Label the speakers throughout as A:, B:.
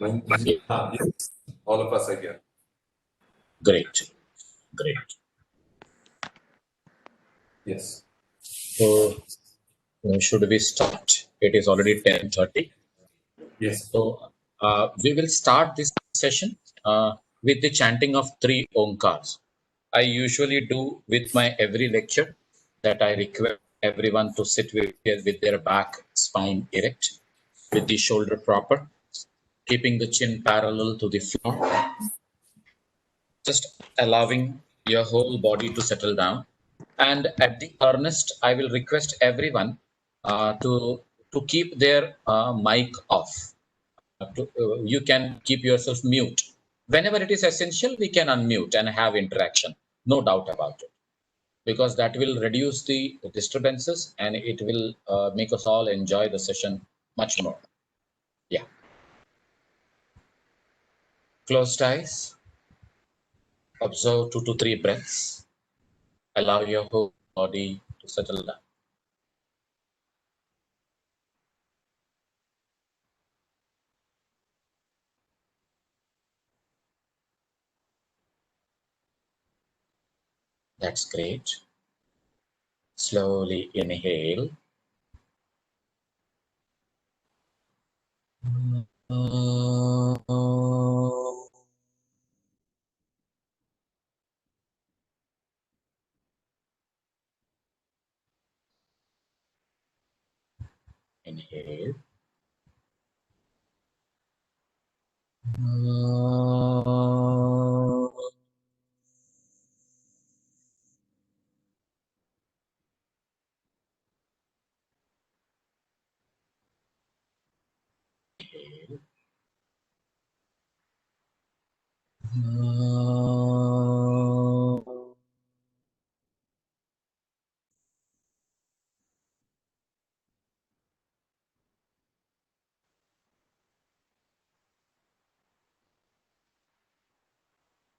A: Yes, all of us are here.
B: Great, great.
A: Yes.
B: So, should we start? It is already 10:30.
A: Yes.
B: So, we will start this session with the chanting of three Omkars. I usually do with my every lecture that I request everyone to sit with their back spine erect, with the shoulder proper, keeping the chin parallel to the floor, just allowing your whole body to settle down. And at the earnest, I will request everyone to keep their mic off. You can keep yourself mute. Whenever it is essential, we can unmute and have interaction. No doubt about it. Because that will reduce the disturbances and it will make us all enjoy the session much more. Yeah. Closed eyes. Observe 2 to 3 breaths. Allow your whole body to settle down. That's great. Slowly inhale. Inhale.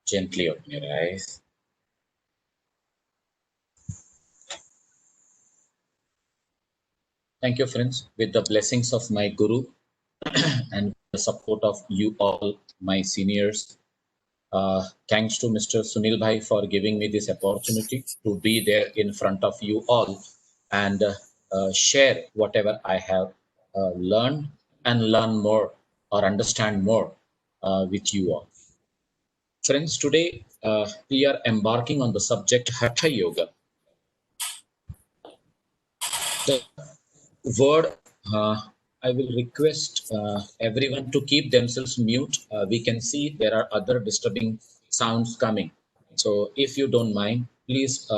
B: Gently open your eyes. Thank you, friends. With the blessings of my Guru and the support of you all, my seniors, thanks to Mr. Sunil Bhai for giving me this opportunity to be there in front of you all and share whatever I have learned and learn more or understand more with you all. Friends, today we are embarking on the subject Hatha Yoga. The word I will request everyone to keep themselves mute. We can see there are other disturbing sounds coming. So if you don't mind, please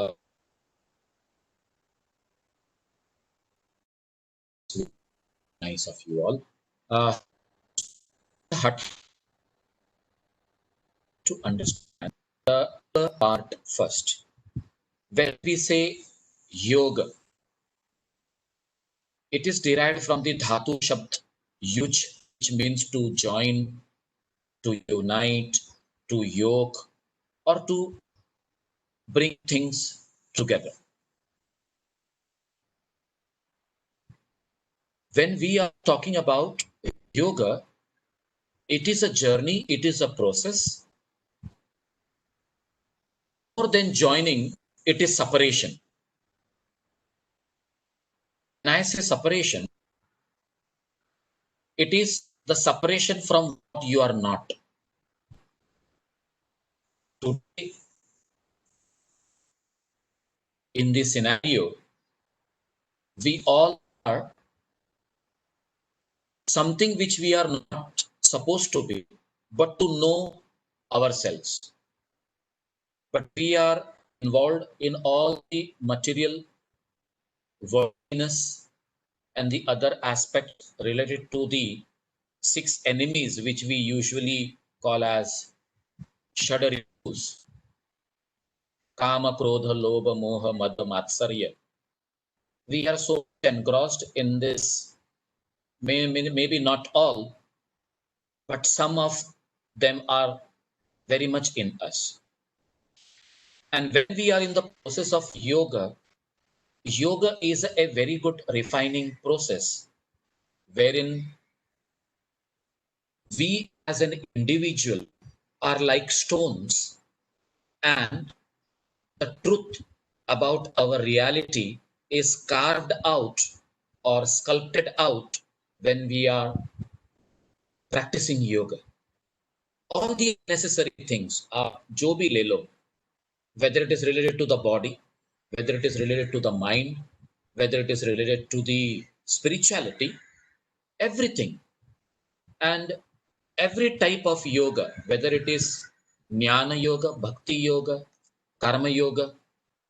B: nice of you all. To understand the part first. When we say yoga, it is derived from the dhatu shabd yuj, which means to join, to unite, to yoke, or to bring things together. When we are talking about yoga, it is a journey, it is a process. More than joining, it is separation. When I say separation, it is the separation from what you are not. Today, in this scenario, we all are something which we are not supposed to be, but to know ourselves. But we are involved in all the material worldliness and the other aspects related to the 6 enemies, which we usually call as Shadaritus, Kama, Krodha, Lobha, Moha, Mada, Matsarya. We are so engrossed in this, maybe not all, but some of them are very much in us. And when we are in the process of yoga, yoga is a very good refining process wherein we as an individual are like stones, and the truth about our reality is carved out or sculpted out when we are practicing yoga. All the necessary things are जो भी ले लो, whether it is related to the body, whether it is related to the mind, whether it is related to the spirituality, everything. And every type of yoga, whether it is jnana yoga, bhakti yoga, karma yoga,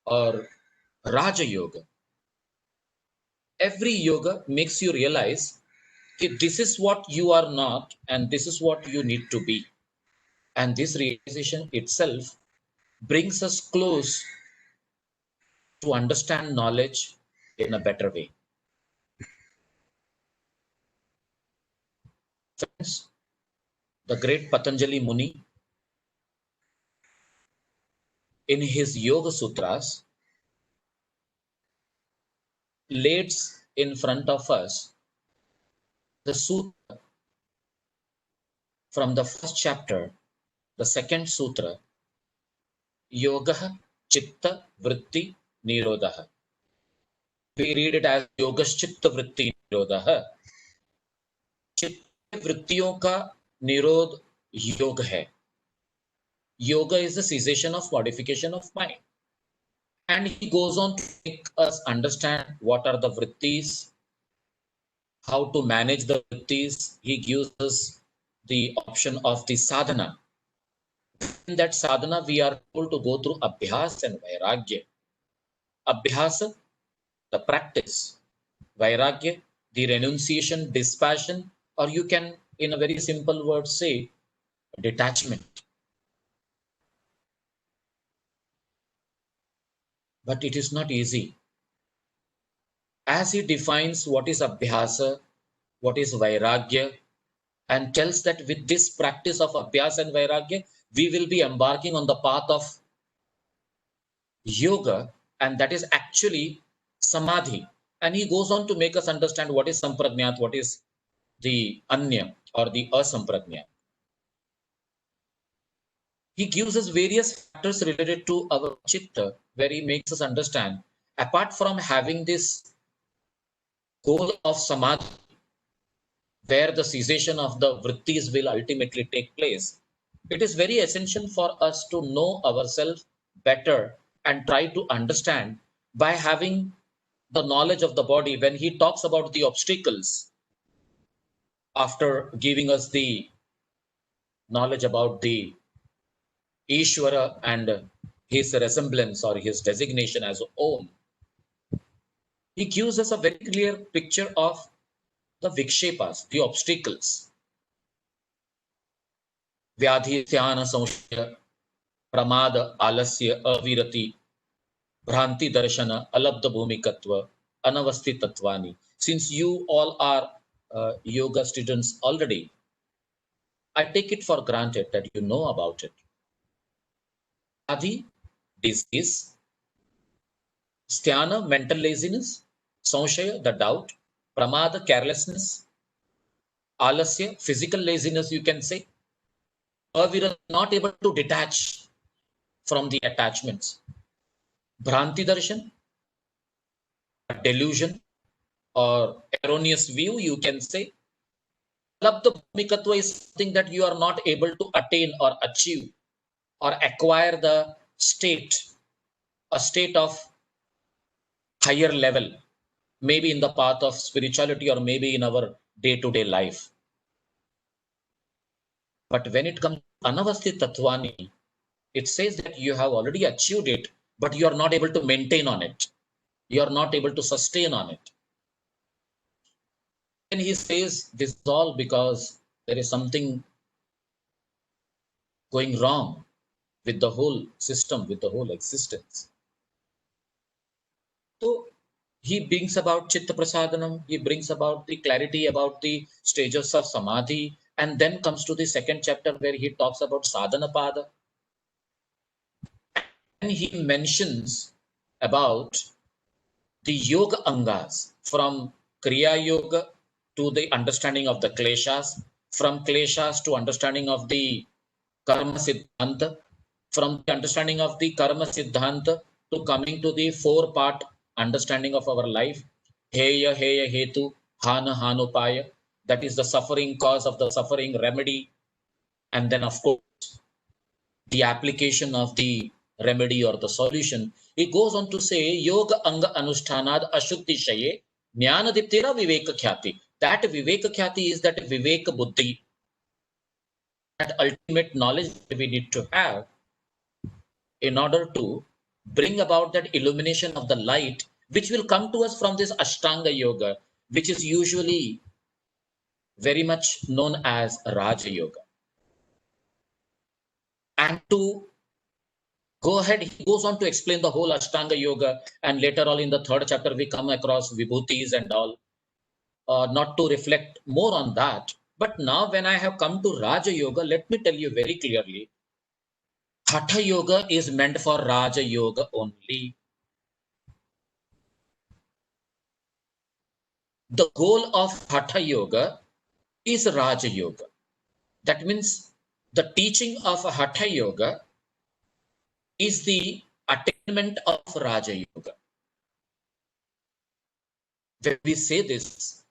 B: or raja yoga, every yoga makes you realize that this is what you are not and this is what you need to be. And this realization itself brings us close to understand knowledge in a better way. Friends, the great Patanjali Muni, in his Yoga Sutras, lays in front of us the sutra from the first chapter, the second sutra, Yoga Chitta Vritti Nirodha. We read it as Yogaschitta Vritti Nirodha. चित्त वृत्तियों का निरोध योग है. Yoga is the cessation of modification of mind. And he goes on to make us understand what are the vrittis, how to manage the vrittis. He gives us the option of the sadhana. In that sadhana, we are told to go through abhyas and vairagya. Abhyas, the practice. Vairagya, the renunciation, dispassion, or you can, in a very simple word, say detachment. But it is not easy. As he defines what is abhyasa, what is vairagya, and tells that with this practice of abhyasa and vairagya, we will be embarking on the path of yoga, and that is actually samadhi. And he goes on to make us understand what is samprajnat, what is the anya or the asamprajnat. He gives us various factors related to our chitta, where he makes us understand, apart from having this goal of samadhi, where the cessation of the vrittis will ultimately take place, it is very essential for us to know ourselves better and try to understand by having the knowledge of the body. When he talks about the obstacles, after giving us the knowledge about the Ishvara and his resemblance or his designation as Om, he gives us a very clear picture of the vikshepas, the obstacles. Vyadhi, Dhyana, Samshaya, Pramada, Alasya, Avirati, Bhranti, Darshana, Alabdha Bhumikatva, Anavasti Tatvani. Since you all are yoga students already, I take it for granted that you know about it. Adi, disease. Sthana, mental laziness. Samshaya, the doubt. Pramada, carelessness. Alasya, physical laziness, you can say. Avira, not able to detach from the attachments. Bhranti darshan, delusion or erroneous view, you can say. Labdha bhumikatva is something that you are not able to attain or achieve or acquire the state, a state of higher level, maybe in the path of spirituality or maybe in our day-to-day life. But when it comes to Anavasti Tatvani, it says that you have already achieved it, but you are not able to maintain on it. You are not able to sustain on it. And he says this is all because there is something going wrong with the whole system, with the whole existence. So he brings about Chitta Prasadanam, he brings about the clarity about the stages of Samadhi, and then comes to the second chapter where he talks about Sadhana Pada. And he mentions about the Yoga Angas, from Kriya Yoga to the understanding of the Kleshas, from kleshas to understanding of the karma siddhanta, from the understanding of the karma siddhanta to coming to the four-part understanding of our life, heya, heya, hetu, hana, hanupaya, that is the suffering cause of the suffering remedy, and then of course the application of the remedy or the solution. He goes on to say, Yoga Anga Anushthanad Ashuddhi Shaye Jnana Diptera Viveka Khyati. That Viveka Khyati is that Viveka Buddhi, that ultimate knowledge that we need to have in order to bring about that illumination of the light, which will come to us from this Ashtanga Yoga, which is usually very much known as Raja Yoga. And to go ahead, he goes on to explain the whole Ashtanga Yoga, and later on in the third chapter, we come across Vibhutis and all, not to reflect more on that. But now, when I have come to Raja Yoga, let me tell you very clearly, Hatha Yoga is meant for Raja Yoga only. The goal of Hatha Yoga is Raja Yoga. That means the teaching of Hatha Yoga is the attainment of Raja Yoga. When we say this,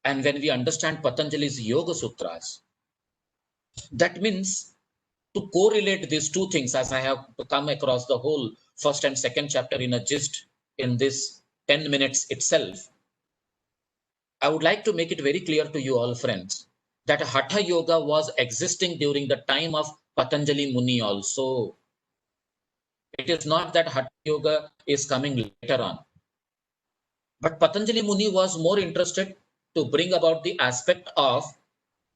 B: and when we understand Patanjali's Yoga Sutras, that means to correlate these two things, as I have come across the whole first and second chapter in a gist in this 10 minutes itself, I would like to make it very clear to you all, friends, that Hatha Yoga was existing during the time of Patanjali Muni also. It is not that Hatha Yoga is coming later on. But Patanjali Muni was more interested to bring about the aspect of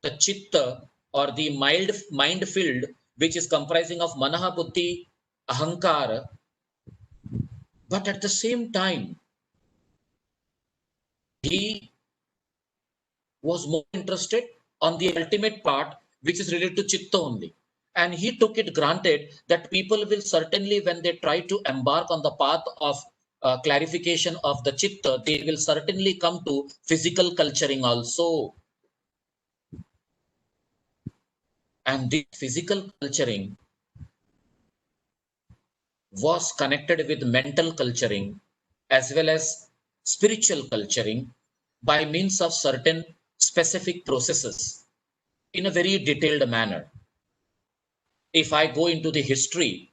B: the chitta or the mind field, which is comprising of manaha, buddhi, ahankara. But at the same time, he was more interested on the ultimate part, which is related to chitta only. And he took it granted that people will certainly, when they try to embark on the path of clarification of the chitta, they will certainly come to physical culturing also. And the physical culturing was connected with mental culturing as well as spiritual culturing by means of certain specific processes in a very detailed manner. If I go into the history,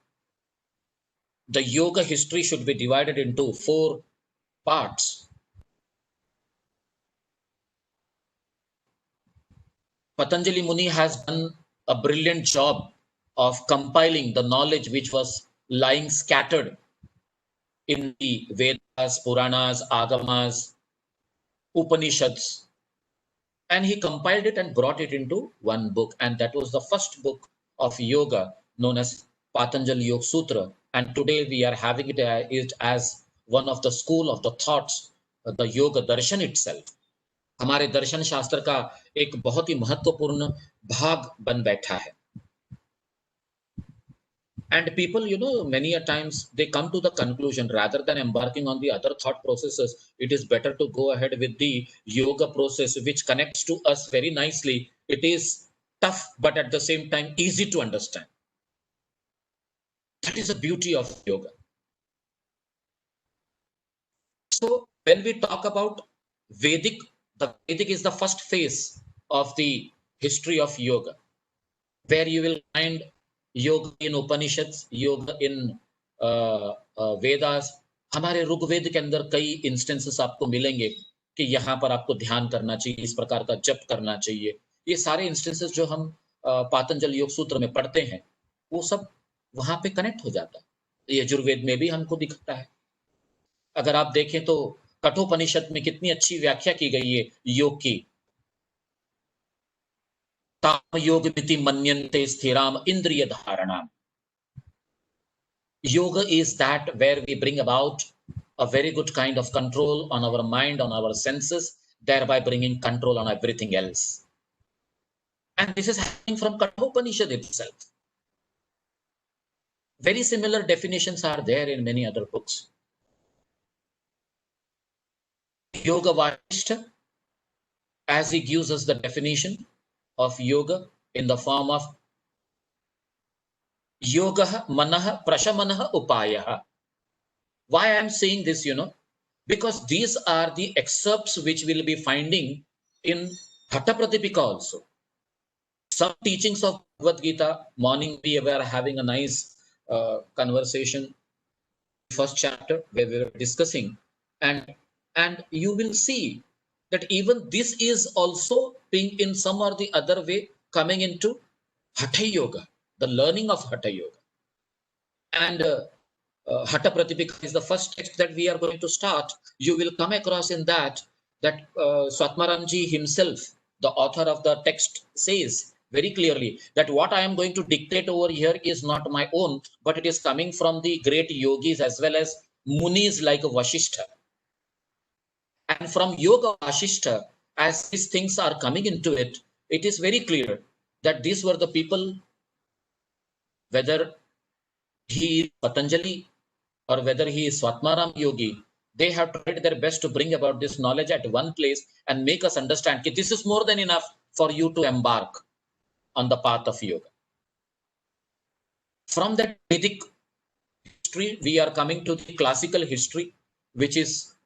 B: the yoga history should be divided into four parts. Patanjali Muni has done a brilliant job of compiling the knowledge which was lying scattered in the Vedas, Puranas, Agamas, Upanishads, and he compiled it and brought it into one book. And that was the first book of yoga known as Patanjali Yoga Sutra. And today we are having it as one of the school of the thoughts, the Yoga Darshan itself. हमारे दर्शन शास्त्र का एक बहुत ही महत्वपूर्ण भाग बन बैठा है. And people, many a times they come to the conclusion rather than embarking on the other thought processes, it is better to go ahead with the yoga process, which connects to us very nicely. It is tough, but at the same time, easy to understand. That is the beauty of yoga. So when we talk about Vedic, the Vedic is the first phase of the history of yoga, where you will find yoga in Upanishads, yoga in Vedas. हमारे ऋग्वेद के अंदर कई instances आपको मिलेंगे कि यहाँ पर आपको ध्यान करना चाहिए, इस प्रकार का जप करना चाहिए. ये सारे इंस्टेंसेस जो हम पातंजलि योग सूत्र में पढ़ते हैं, वो सब वहां पे कनेक्ट हो जाता है. यजुर्वेद में भी हमको दिखता है. अगर आप देखें तो कठोपनिषद में कितनी अच्छी व्याख्या की गई है योग की. ताम योग मिति मन्यन्ते स्थिराम इंद्रिय धारणाम. Yoga is that where we bring about a very good kind of control on our mind, on our senses, thereby bringing control on everything else. And this is happening from Kathopanishad itself. Very similar definitions are there in many other books. Yoga Vasishtha, as he gives us the definition of yoga in the form of yoga manah prashamanah upayah. Why I am saying this, because these are the excerpts which we'll be finding in Hatha Pratipika also. Some teachings of Bhagavad Gita, morning we were having a nice conversation, first chapter where we were discussing, and you will see that even this is also being in some or the other way coming into Hatha Yoga, the learning of Hatha Yoga. And Hatha Pratipika is the first text that we are going to start. You will come across in that Swatmaramji himself, the author of the text, says very clearly that what I am going to dictate over here is not my own, but it is coming from the great yogis as well as munis like Vasishtha. And from Yoga Vasishtha, as these things are coming into it, it is very clear that these were the people, whether he is Patanjali or whether he is Swatmaram Yogi, they have tried their best to bring about this knowledge at one place and make us understand that this is more than enough for you to embark on the path of yoga. From that Vedic history, we are coming to the classical history, which is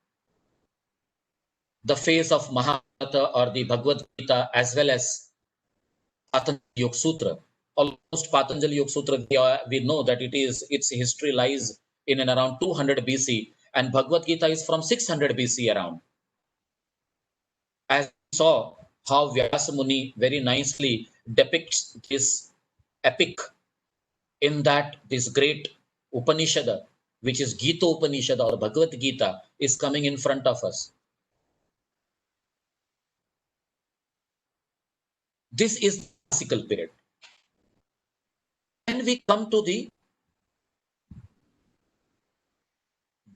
B: the phase of Mahabharata or the Bhagavad Gita, as well as Patanjali Yoga Sutra. Almost Patanjali Yoga Sutra, we know that its history lies in and around 200 BC, and Bhagavad Gita is from 600 BC around. As we saw how Vyasa Muni very nicely depicts this epic in that this great Upanishad, which is Gita Upanishad or Bhagavad Gita, is coming in front of us. This is the classical period. Then we come to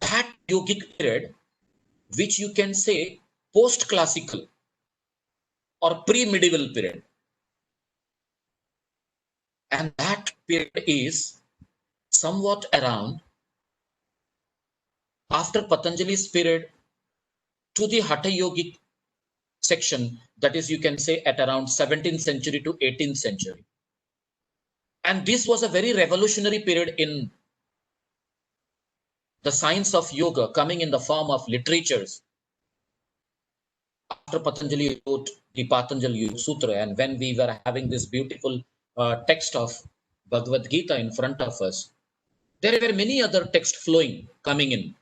B: that yogic period, which you can say post-classical or pre-medieval period. And that period is somewhat around after Patanjali's period to the Hatha Yogic section, that is, you can say at around 17th century to 18th century. And this was a very revolutionary period in the science of yoga, coming in the form of literatures. After Patanjali wrote the Patanjali Yoga Sutra, and when we were having this beautiful text of Bhagavad Gita in front of us, there were many other texts flowing, coming in.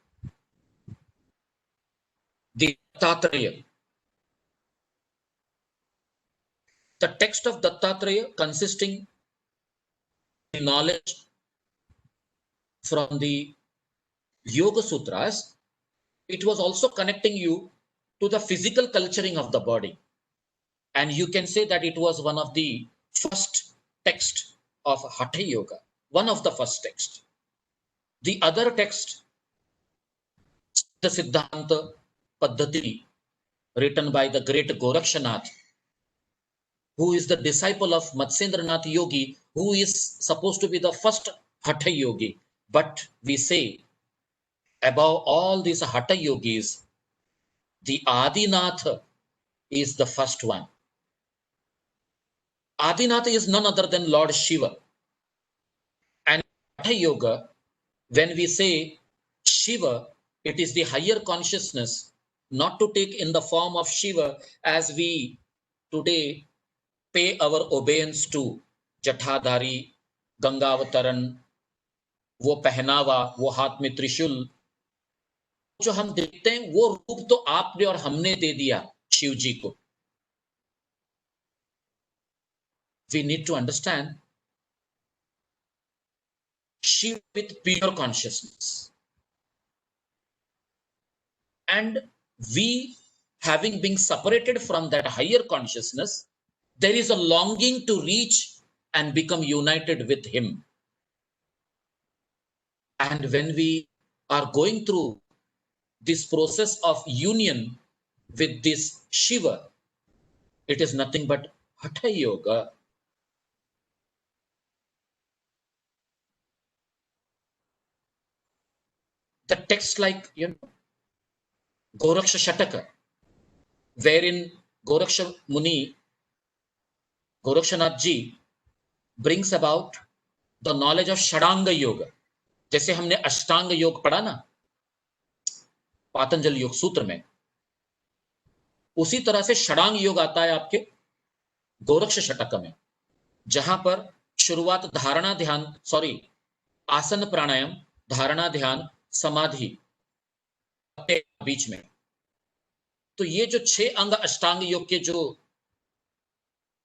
B: The Dattatreya. The text of Dattatreya consisting of knowledge from the Yoga Sutras, it was also connecting you to the physical culturing of the body. And you can say that it was one of the first texts of Hatha Yoga, one of the first texts. The other text, the Siddhanta Paddhati, written by the great Gorakshanath, who is the disciple of Matsyendranath Yogi, who is supposed to be the first Hatha Yogi. But we say, above all these Hatha Yogis, the Adinath is the first one. Adinath is none other than Lord Shiva. And Hatha Yoga, when we say Shiva, it is the higher consciousness, not to take in the form of Shiva as we today pay our obedience to Jathadhari, Gangavataran, वो पहनावा, वो हाथ में त्रिशूल जो हम देखते हैं, वो रूप तो आपने और हमने दे दिया शिव जी को. We need to understand Shiva with pure consciousness. And we, having been separated from that higher consciousness, there is a longing to reach and become united with him. And when we are going through this process of union with this Shiva, it is nothing but Hatha Yoga. The text like, Goraksha Shataka, wherein Goraksh मुनि, गोरक्षनाथ जी brings about the knowledge of षडांग योग. जैसे हमने अष्टांग योग पढ़ा ना पातंजल योग सूत्र में, उसी तरह से षडांग योग आता है आपके गोरक्ष शतक में, जहां पर शुरुआत धारणा ध्यान आसन प्राणायाम, धारणा ध्यान, समाधि के बीच में. तो ये जो 6 अंग अष्टांग योग के जो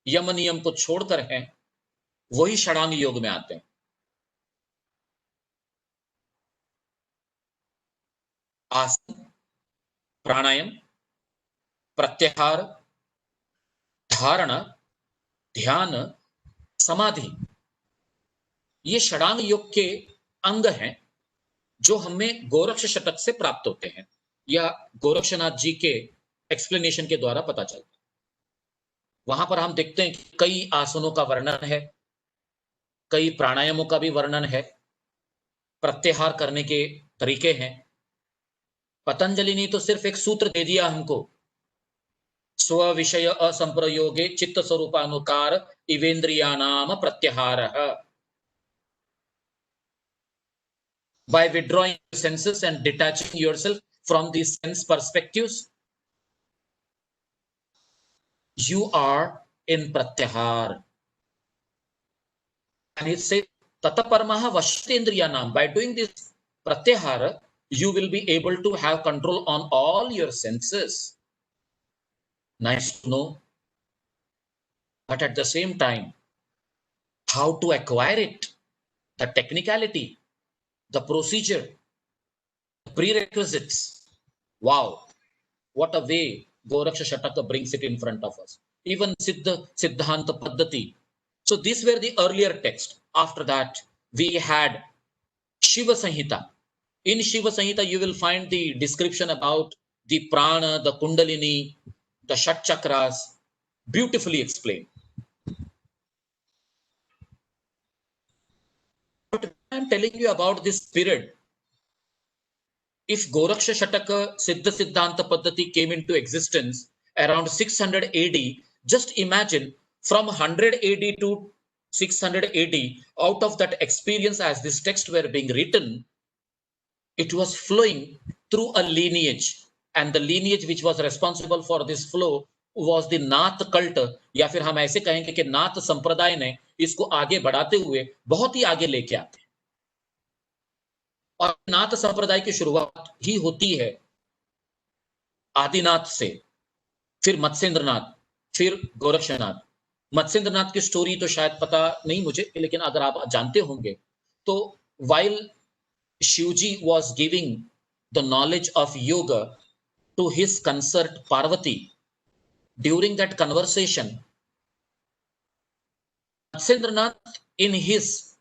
B: यम नियम को छोड़कर हैं, वही षडांग योग में आते हैं. आसन, प्राणायाम, प्रत्याहार, धारणा, ध्यान, समाधि, ये षडांग योग के अंग हैं जो हमें गोरक्ष शतक से प्राप्त होते हैं, या गोरक्षनाथ जी के एक्सप्लेनेशन के द्वारा पता चलता है. वहां पर हम देखते हैं कि कई आसनों का वर्णन है, कई प्राणायामों का भी वर्णन है, प्रत्याहार करने के तरीके हैं. पतंजलि ने तो सिर्फ एक सूत्र दे दिया हमको, स्व विषय असंप्रयोगे चित्त स्वरूपानुकार इवेंद्रियानाम प्रत्याहारः. By withdrawing your senses and detaching yourself from these sense perspectives, you are in pratyahar. And it says, tata paramaha vashtendriyanam. By doing this pratyahara, you will be able to have control on all your senses. Nice to know. But at the same time, how to acquire it, the technicality, the procedure, the prerequisites. Wow, what a way Goraksha Shataka brings it in front of us. Even Siddhanta Paddhati. So these were the earlier texts. After that, we had Shiva Samhita. In Shiva Samhita, you will find the description about the prana, the kundalini, the shat chakras, beautifully explained. But I'm telling you about this period. If Goraksha Shataka Siddha Siddhanta Paddhati came into existence around 600 AD, just imagine from 100 AD to 600 AD, out of that experience as this text were being written, it was flowing through a lineage, and the lineage which was responsible for this flow was the Nath cult, या फिर हम ऐसे कहेंगे कि नाथ संप्रदाय ने इसको आगे बढ़ाते हुए बहुत ही आगे लेके आते हैं. और नाथ संप्रदाय की शुरुआत ही होती है आदिनाथ से, फिर मत्स्येंद्रनाथ, फिर गोरक्षनाथ. मत्स्येंद्रनाथ की स्टोरी तो शायद पता नहीं मुझे, लेकिन अगर आप जानते होंगे तो while Shivji was giving the knowledge of yoga to his consort Parvati, during that conversation, Matsyendranath, in his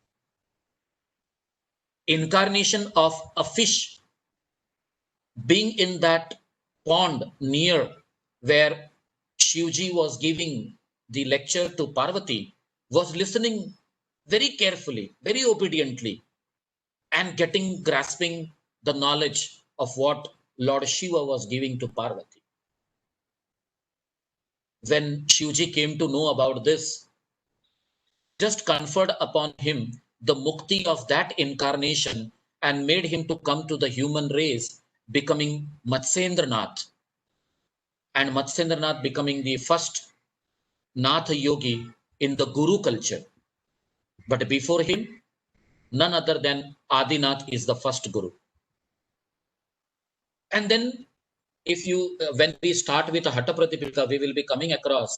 B: incarnation of a fish, being in that pond near where Shivji was giving the lecture to Parvati, was listening very carefully, very obediently, and grasping the knowledge of what Lord Shiva was giving to Parvati. When Shivji came to know about this, just conferred upon him the mukti of that incarnation and made him to come to the human race, becoming Matsyendranath, and Matsyendranath becoming the first Nath yogi in the Guru culture. But before him, none other than Adinath is the first Guru. And then if you, when we start with Hatha Pratipika, we will be coming across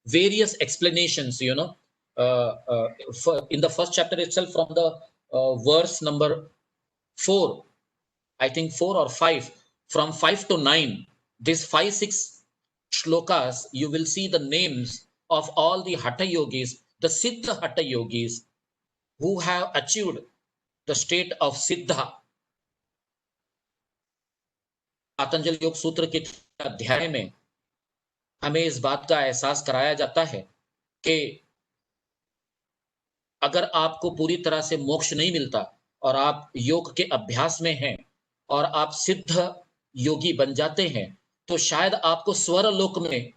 B: various explanations, in the first chapter itself, from the verse number 4, I think 4 or 5, from 5 to 9, these 5-6 shlokas, you will see the names of all the Hatha yogis, the Siddha Hatha yogis, who have achieved the state of Siddha. Patanjala योग सूत्र के अध्याय में हमें इस बात का एहसास कराया जाता है कि अगर आपको पूरी तरह से मोक्ष नहीं मिलता और आप योग के अभ्यास में हैं और आप सिद्ध योगी बन जाते हैं, तो शायद आपको स्वर लोक में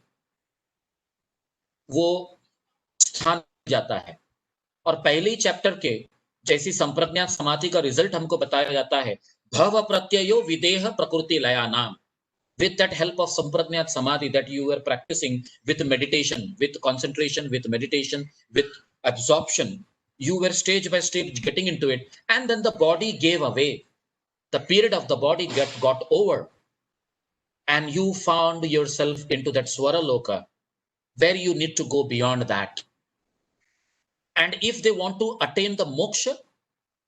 B: वो स्थान जाता है। और पहले ही चैप्टर के जैसी संप्रज्ञात समाधि का रिजल्ट हमको बताया जाता है, भव प्रत्ययो विदेह प्रकृति लया नाम। With that help of sampragnat samadhi that you were practicing with meditation, with concentration, with meditation, with absorption, you were stage by stage getting into it, and then the body gave away. The period of the body got over, and you found yourself into that swara loka, where you need to go beyond that. And if they want to attain the moksha,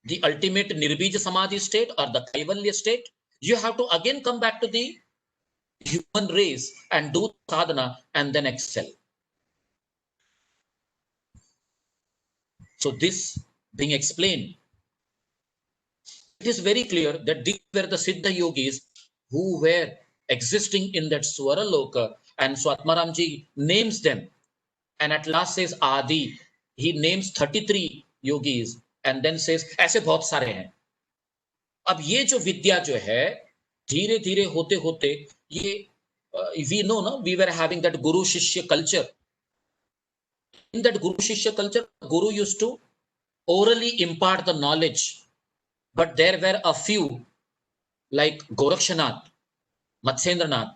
B: the ultimate nirbija samadhi state or the kaivalya state, you have to again come back to the human race and do sadhana and then excel. So this being explained, it is very clear that these were the Siddha yogis who were existing in that Swara Loka, and Swatmaramji names them and at last says Adi. He names 33 yogis and then says ऐसे बहुत सारे हैं. अब ये जो विद्या जो है धीरे धीरे होते होते ये we know no, we were having that guru shishya culture. In that guru shishya culture, guru used to orally impart the knowledge, but there were a few like Gorakshanath, Matsyendranath,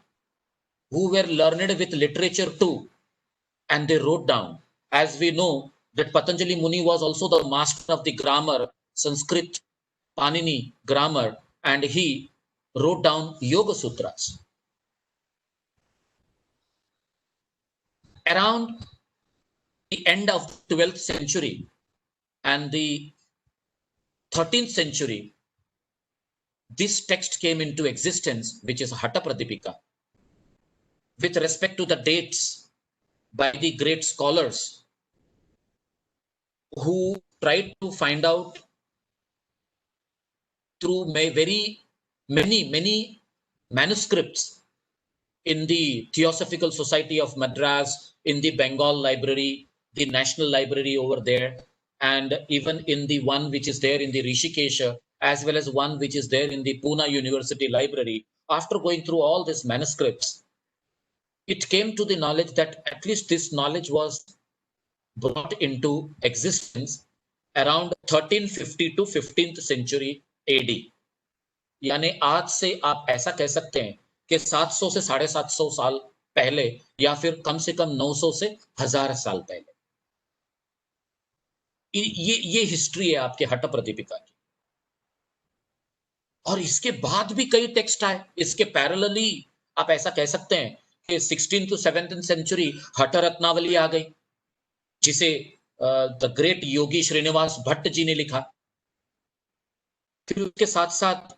B: who were learned with literature too, and they wrote down. As we know that Patanjali Muni was also the master of the grammar, Sanskrit, Panini grammar, and he wrote down Yoga Sutras. Around the end of the 12th century and the 13th century, this text came into existence, which is Hatha Pradipika, with respect to the dates by the great scholars who tried to find out through many manuscripts in the Theosophical Society of Madras, in the Bengal Library, the National Library over there, and even in the one which is there in the Rishikesha, as well as one which is there in the Pune University Library. After going through all these manuscripts, it came to the knowledge that at least this knowledge was brought into existence around 1350 to 15th century AD. यानी आज से आप ऐसा कह सकते हैं कि 700 से 750 साल पहले या फिर कम से कम 900 से 1000 साल पहले ये हिस्ट्री है आपके हठ प्रदीपिका की. और इसके बाद भी कई टेक्स्ट आए इसके पैरेलली. आप ऐसा कह सकते हैं कि 16th to 17th सेंचुरी हठ रत्नावली आ गई जिसे द ग्रेट योगी श्रीनिवास भट्ट जी ने लिखा. फिर उसके साथ साथ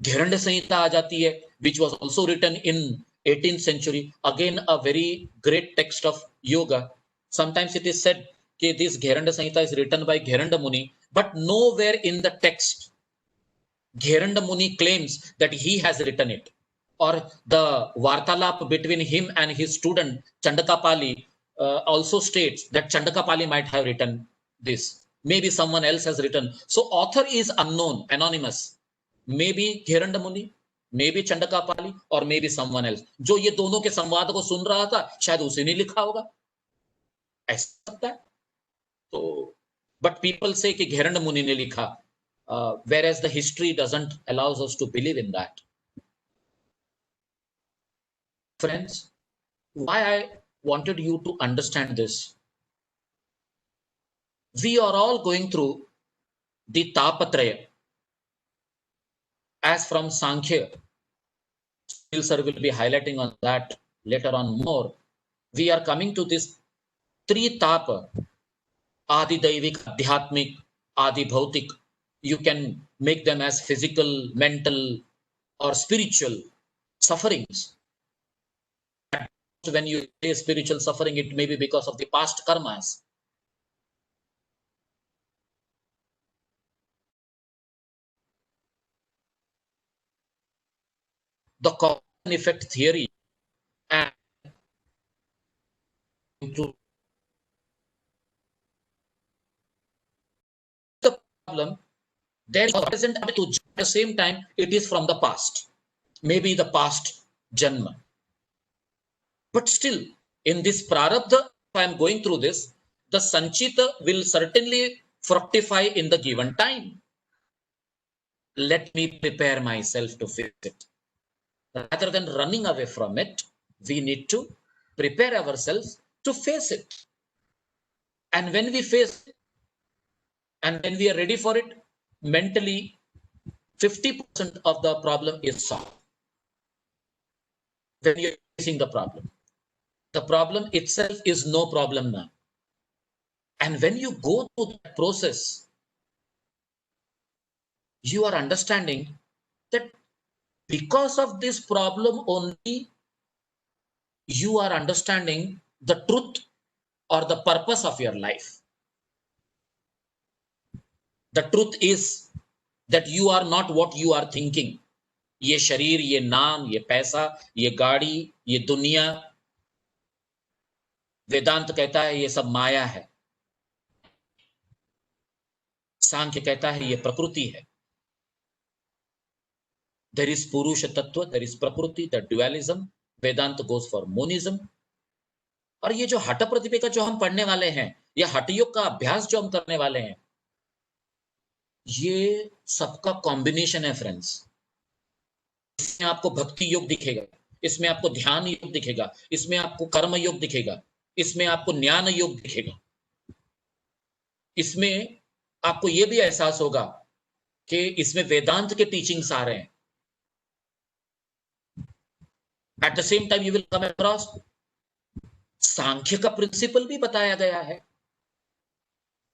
B: घेरंड संहिता आ जाती है, which was also written in 18th century. Again, a very great text of yoga. Sometimes it is said that this Gheranda Samhita is written by Gheranda Muni, but nowhere in the text Gheranda Muni claims that he has written it. Or the Vartalap between him and his student Chandakapali also states that Chandakapali might have written this. Maybe someone else has written. So author is unknown, anonymous. Maybe Gheranda Muni, maybe Chandakapali, or maybe someone else. जो ये दोनों के संवाद को सुन रहा था शायद उसी ने लिखा होगा, ऐसा लगता है. तो but people say कि Gheranda Muni ने लिखा, whereas the history doesn't allows us to believe in that. Friends, why I wanted you to understand this? We are all going through the Tapatraya. As from Sankhya, Sunil sir will be highlighting on that later on more. We are coming to this three tapa, Adi Daivik, Adhyatmik, Adi Bhautik. You can make them as physical, mental, or spiritual sufferings. When you say spiritual suffering, it may be because of the past karmas. The cause and effect theory and to the problem, there is present at the same time it is from the past, maybe the past janma. But still, in this prarabdha, I am going through this, the sanchita will certainly fructify in the given time. Let me prepare myself to face it. Rather than running away from it, we need to prepare ourselves to face it. And when we face it, and when we are ready for it, mentally, 50% of the problem is solved. When you're facing the problem itself is no problem now. And when you go through that process, you are understanding that because of this problem only, you are understanding the truth or the purpose of your life. The truth is that you are not what you are thinking. ये शरीर, ये नाम, ये पैसा, ये गाड़ी, ये दुनिया, वेदांत कहता है ये सब माया है। सांख्य कहता है ये प्रकृति है। There is Purusha Tattva, there is Prakriti, the dualism. Vedanta goes for monism. और ये जो हठ प्रतिपे का जो हम पढ़ने वाले हैं, या हठ योग का अभ्यास जो हम करने वाले हैं, ये सबका कॉम्बिनेशन है फ्रेंड्स। इसमें आपको भक्ति योग दिखेगा, इसमें आपको ध्यान योग दिखेगा, इसमें आपको कर्म योग दिखेगा, इसमें आपको ज्ञान योग दिखेगा, इसमें आपको यह भी एहसास होगा कि इसमें वेदांत के टीचिंग्स आ रहे हैं। At the same time you will come across Sankhya का प्रिंसिपल भी बताया गया है।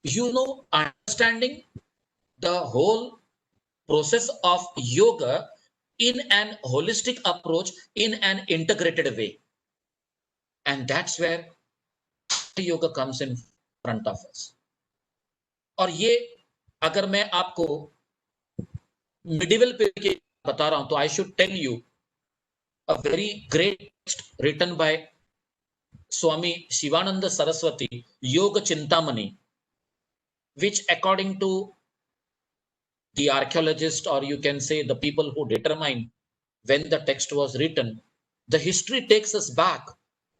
B: You know, understanding the whole process of yoga in an holistic approach, in an integrated way, and that's where yoga comes in front of us. और ये अगर मैं आपको मिडिवल पीरियड की बता रहा हूं, तो I should tell you a very great text written by Swami Shivananda Saraswati, Yoga Chintamani, which according to the archaeologist, or you can say the people who determine when the text was written, the history takes us back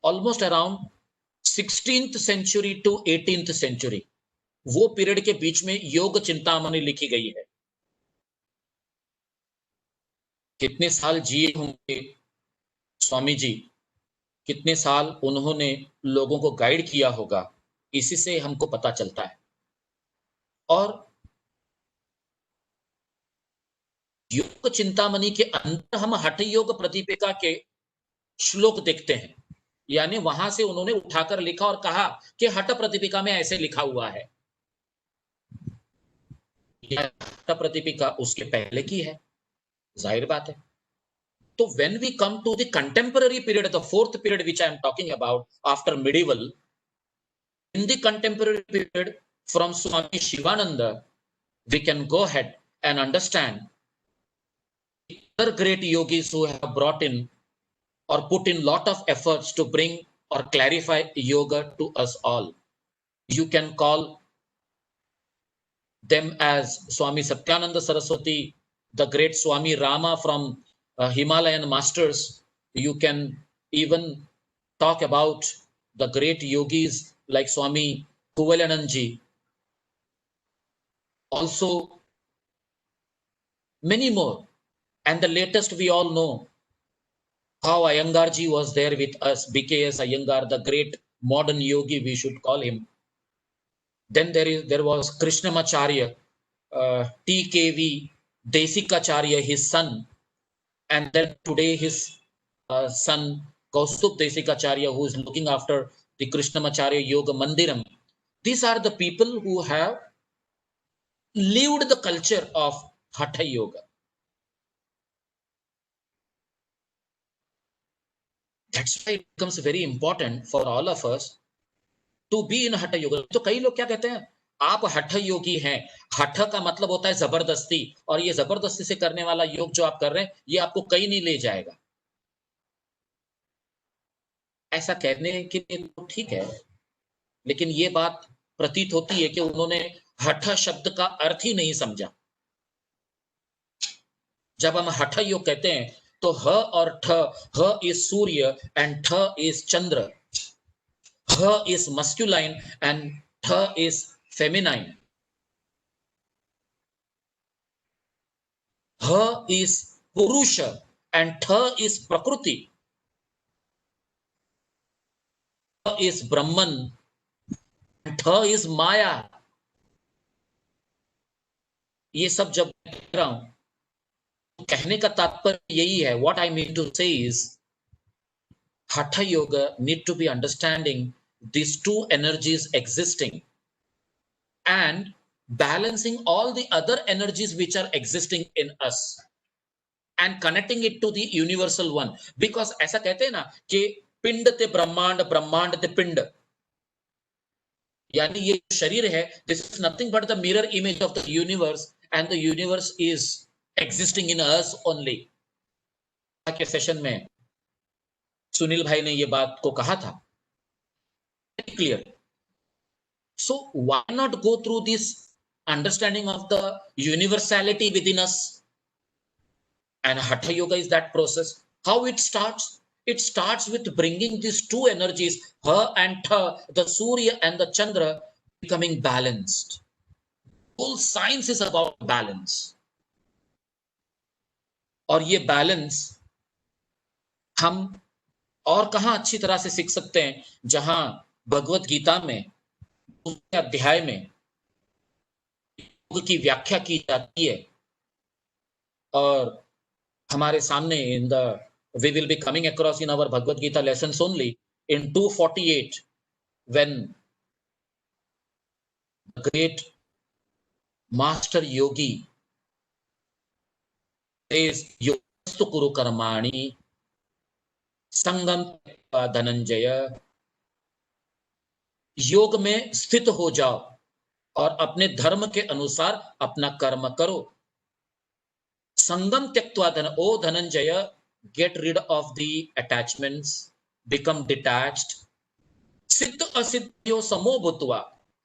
B: almost around 16th century to 18th century. वो period के बीच में योग चिंतामणि लिखी गई है। कितने साल जिए होंगे स्वामी जी, कितने साल उन्होंने लोगों को गाइड किया होगा, इसी से हमको पता चलता है। और योग चिंतामणि के अंदर हम हठ योग प्रतिपिका के श्लोक देखते हैं, यानी वहां से उन्होंने उठाकर लिखा और कहा कि हठ प्रतिपिका में ऐसे लिखा हुआ है। हठ प्रतिपिका उसके पहले की है, जाहिर बात है। तो when we come to the contemporary period, the fourth period which I am talking about after medieval, in the contemporary period from Swami Shivananda, we can go ahead and understand other great yogis who have brought in or put in lot of efforts to bring or clarify yoga to us all. You can call them as Swami Satyananda Saraswati, the great Swami Rama from Himalayan masters. You can even talk about the great yogis like Swami Kuvalananji. Also many more. And the latest, we all know how Iyengarji was there with us, BKS Iyengar, the great modern yogi, we should call him. Then there was Krishnamacharya, TKV, Desikacharya, his son, and then today his son Kaustubh Desikacharya, who is looking after the Krishnamacharya Yoga Mandiram. These are the people who have lived the culture of Hatha Yoga. That's why it becomes very important for all of us to be in Hatha Yoga. तो कई लोग क्या कहते हैं, आप हठ योगी हैं। हठ का मतलब होता है जबरदस्ती, और ये जबरदस्ती से करने वाला योग जो आप कर रहे हैं, ये आपको कहीं नहीं ले जाएगा। ऐसा कहने के लिए तो ठीक है, लेकिन ये बात प्रतीत होती है कि उन्होंने हठ शब्द का अर्थ ही नहीं समझा। जब हम हठ योग कहते हैं तो ह और ठ, ह इज सूर्य एंड ठ इज चंद्र। ह Dha is masculine and Tha is feminine. Dha is Purusha and Tha is Prakriti. Tha is Brahman and Tha is Maya. ये सब जब मैं कह रहा हूं तो कहने का तात्पर्य यही है. What I mean to say is Hatha Yoga need to be understanding these two energies existing and balancing all the other energies which are existing in us and connecting it to the universal one. Because ऐसा कहते हैं ना कि पिंड ते ब्रह्मांड, ब्रह्मांड ते पिंड, यानी ये शरीर है, this is nothing but the mirror image of the universe and the universe is existing in us only. के सेशन में सुनील भाई ने ये बात को कहा था. Clear. So why not go through this understanding of the universality within us? And Hatha Yoga is that process. How it starts? It starts with bringing these two energies, Ha and Tha, the Surya and the Chandra, becoming balanced. Whole science is about balance. और ये balance हम और कहां अच्छी तरह से सीख सकते हैं, जहां भगवत गीता में दूसरे अध्याय में योग की व्याख्या की जाती है. और हमारे सामने in the we will be coming across in our Bhagavad Gita lessons only in 248 when the great master yogi says yogastu kuru karmani संगम धनंजय, योग में स्थित हो जाओ और अपने धर्म के अनुसार अपना कर्म करो. संगम त्यक्त्वा धन, ओ Dhananjay, get rid of the attachments, become detached. सिद्ध असिद्धयो समो भूत्वा,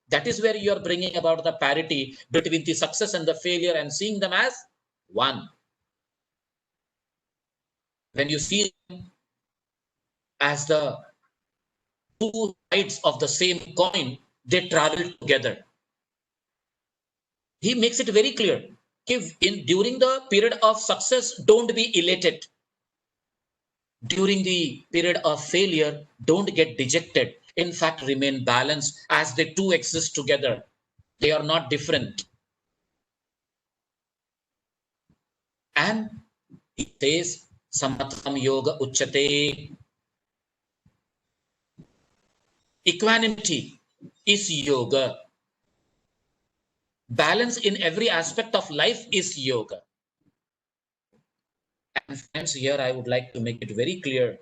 B: that is where you are bringing about the parity between the success and the failure and seeing them as one. When you see them as the two sides of the same coin, they travel together. He makes it very clear. During the period of success, don't be elated. During the period of failure, don't get dejected. In fact, remain balanced as the two exist together. They are not different. And it says, Samatam Yoga Uchate. Equanimity is yoga. Balance in every aspect of life is yoga. And friends, here I would like to make it very clear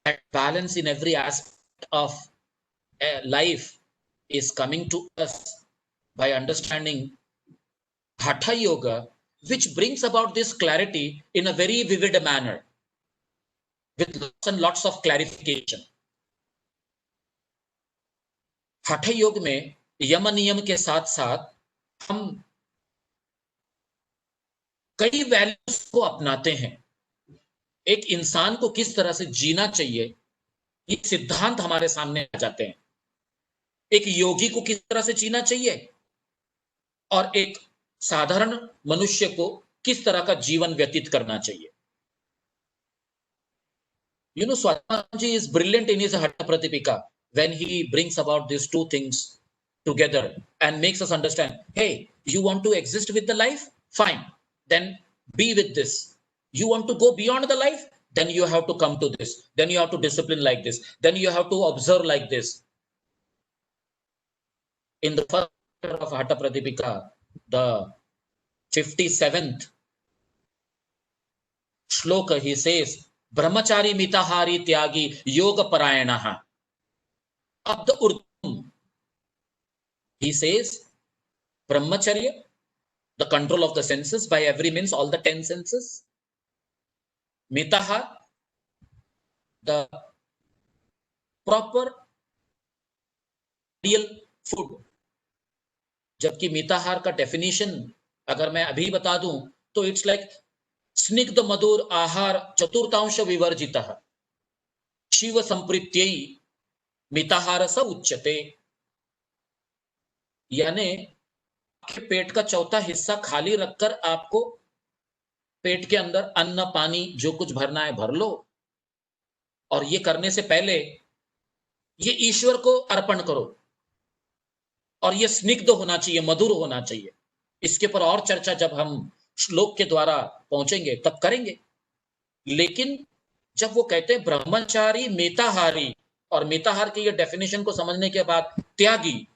B: that balance in every aspect of life is coming to us by understanding Hatha Yoga, which brings about this clarity in a very vivid manner with lots and lots of clarification. हठ योग में यम नियम के साथ साथ हम कई values को अपनाते हैं. एक इंसान को किस तरह से जीना चाहिए, ये सिद्धांत हमारे सामने आ जाते हैं. एक योगी को किस तरह से जीना चाहिए और एक साधारण मनुष्य को किस तरह का जीवन व्यतीत करना चाहिए. You know, Swatmanji is brilliant in his Hatha Pratipika when he brings about these two things together and makes us understand, hey, you want to exist with the life? Fine. Then be with this. You want to go beyond the life? Then you have to come to this. Then you have to discipline like this. Then you have to observe like this. In the first chapter of Hatha Pratipika, the 57th shloka, he says, Brahmachari mitahari tyagi yoga parayanaha. Abda urdhum. He says, Brahmacharya, the control of the senses by every means, all the 10 senses. Mitaha, the proper real food. जबकि मिताहार का definition अगर मैं अभी बता दूं तो it's like स्निग्ध मधुर आहार चतुर्थांश विवर्जितः शिव संप्रीत्यै मिताहार स उच्यते, यानी आपके पेट का चौथा हिस्सा खाली रखकर आपको पेट के अंदर अन्न पानी जो कुछ भरना है भर लो, और ये करने से पहले ये ईश्वर को अर्पण करो, और ये स्निग्ध होना चाहिए, मधुर होना चाहिए। इसके ऊपर और चर्चा जब हम श्लोक के द्वारा पहुंचेंगे तब करेंगे। लेकिन जब वो कहते हैं ब्रह्मचारी मिताहारी, और मिताहार की ये डेफिनेशन को समझने के बाद त्यागी,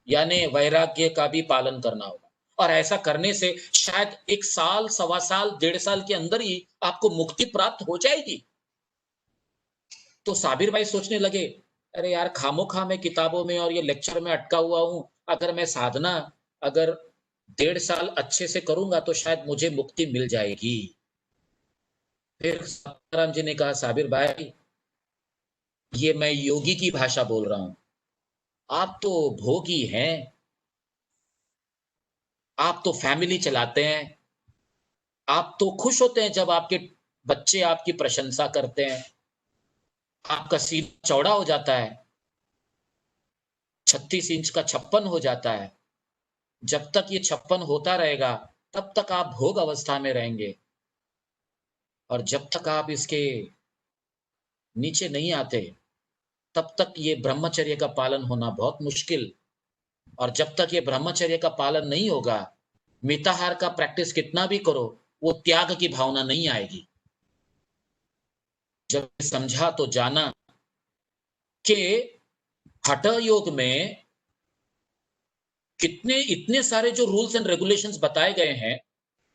B: यानी वैराग्य का भी पालन करना होगा, और ऐसा करने से शायद 1 साल, सवा साल, 1.5 साल के अंदर ही आपको मुक्ति प्राप्त हो जाएगी। तो साबिर भाई सोचने लगे, अरे यार खामोखा मैं किताबों में और ये लेक्चर में अटका हुआ हूं, अगर मैं साधना अगर 1.5 साल अच्छे से करूंगा तो शायद मुझे मुक्ति मिल जाएगी। फिर राम जी ने कहा, साबिर भाई ये मैं योगी की भाषा बोल रहा हूं, आप तो भोगी हैं, आप तो फैमिली चलाते हैं, आप तो खुश होते हैं जब आपके बच्चे आपकी प्रशंसा करते हैं, आपका सीना चौड़ा हो जाता है, 36 इंच का 56 हो जाता है। जब तक ये 56 होता रहेगा तब तक आप भोग अवस्था में रहेंगे, और जब तक आप इसके नीचे नहीं आते तब तक ये ब्रह्मचर्य का पालन होना बहुत मुश्किल। और जब तक ये ब्रह्मचर्य का पालन नहीं होगा, मिताहार का प्रैक्टिस कितना भी करो, वो त्याग की भावना नहीं आएगी। जब समझा तो जाना कि हठ योग में कितने इतने सारे जो रूल्स एंड रेगुलेशंस बताए गए हैं,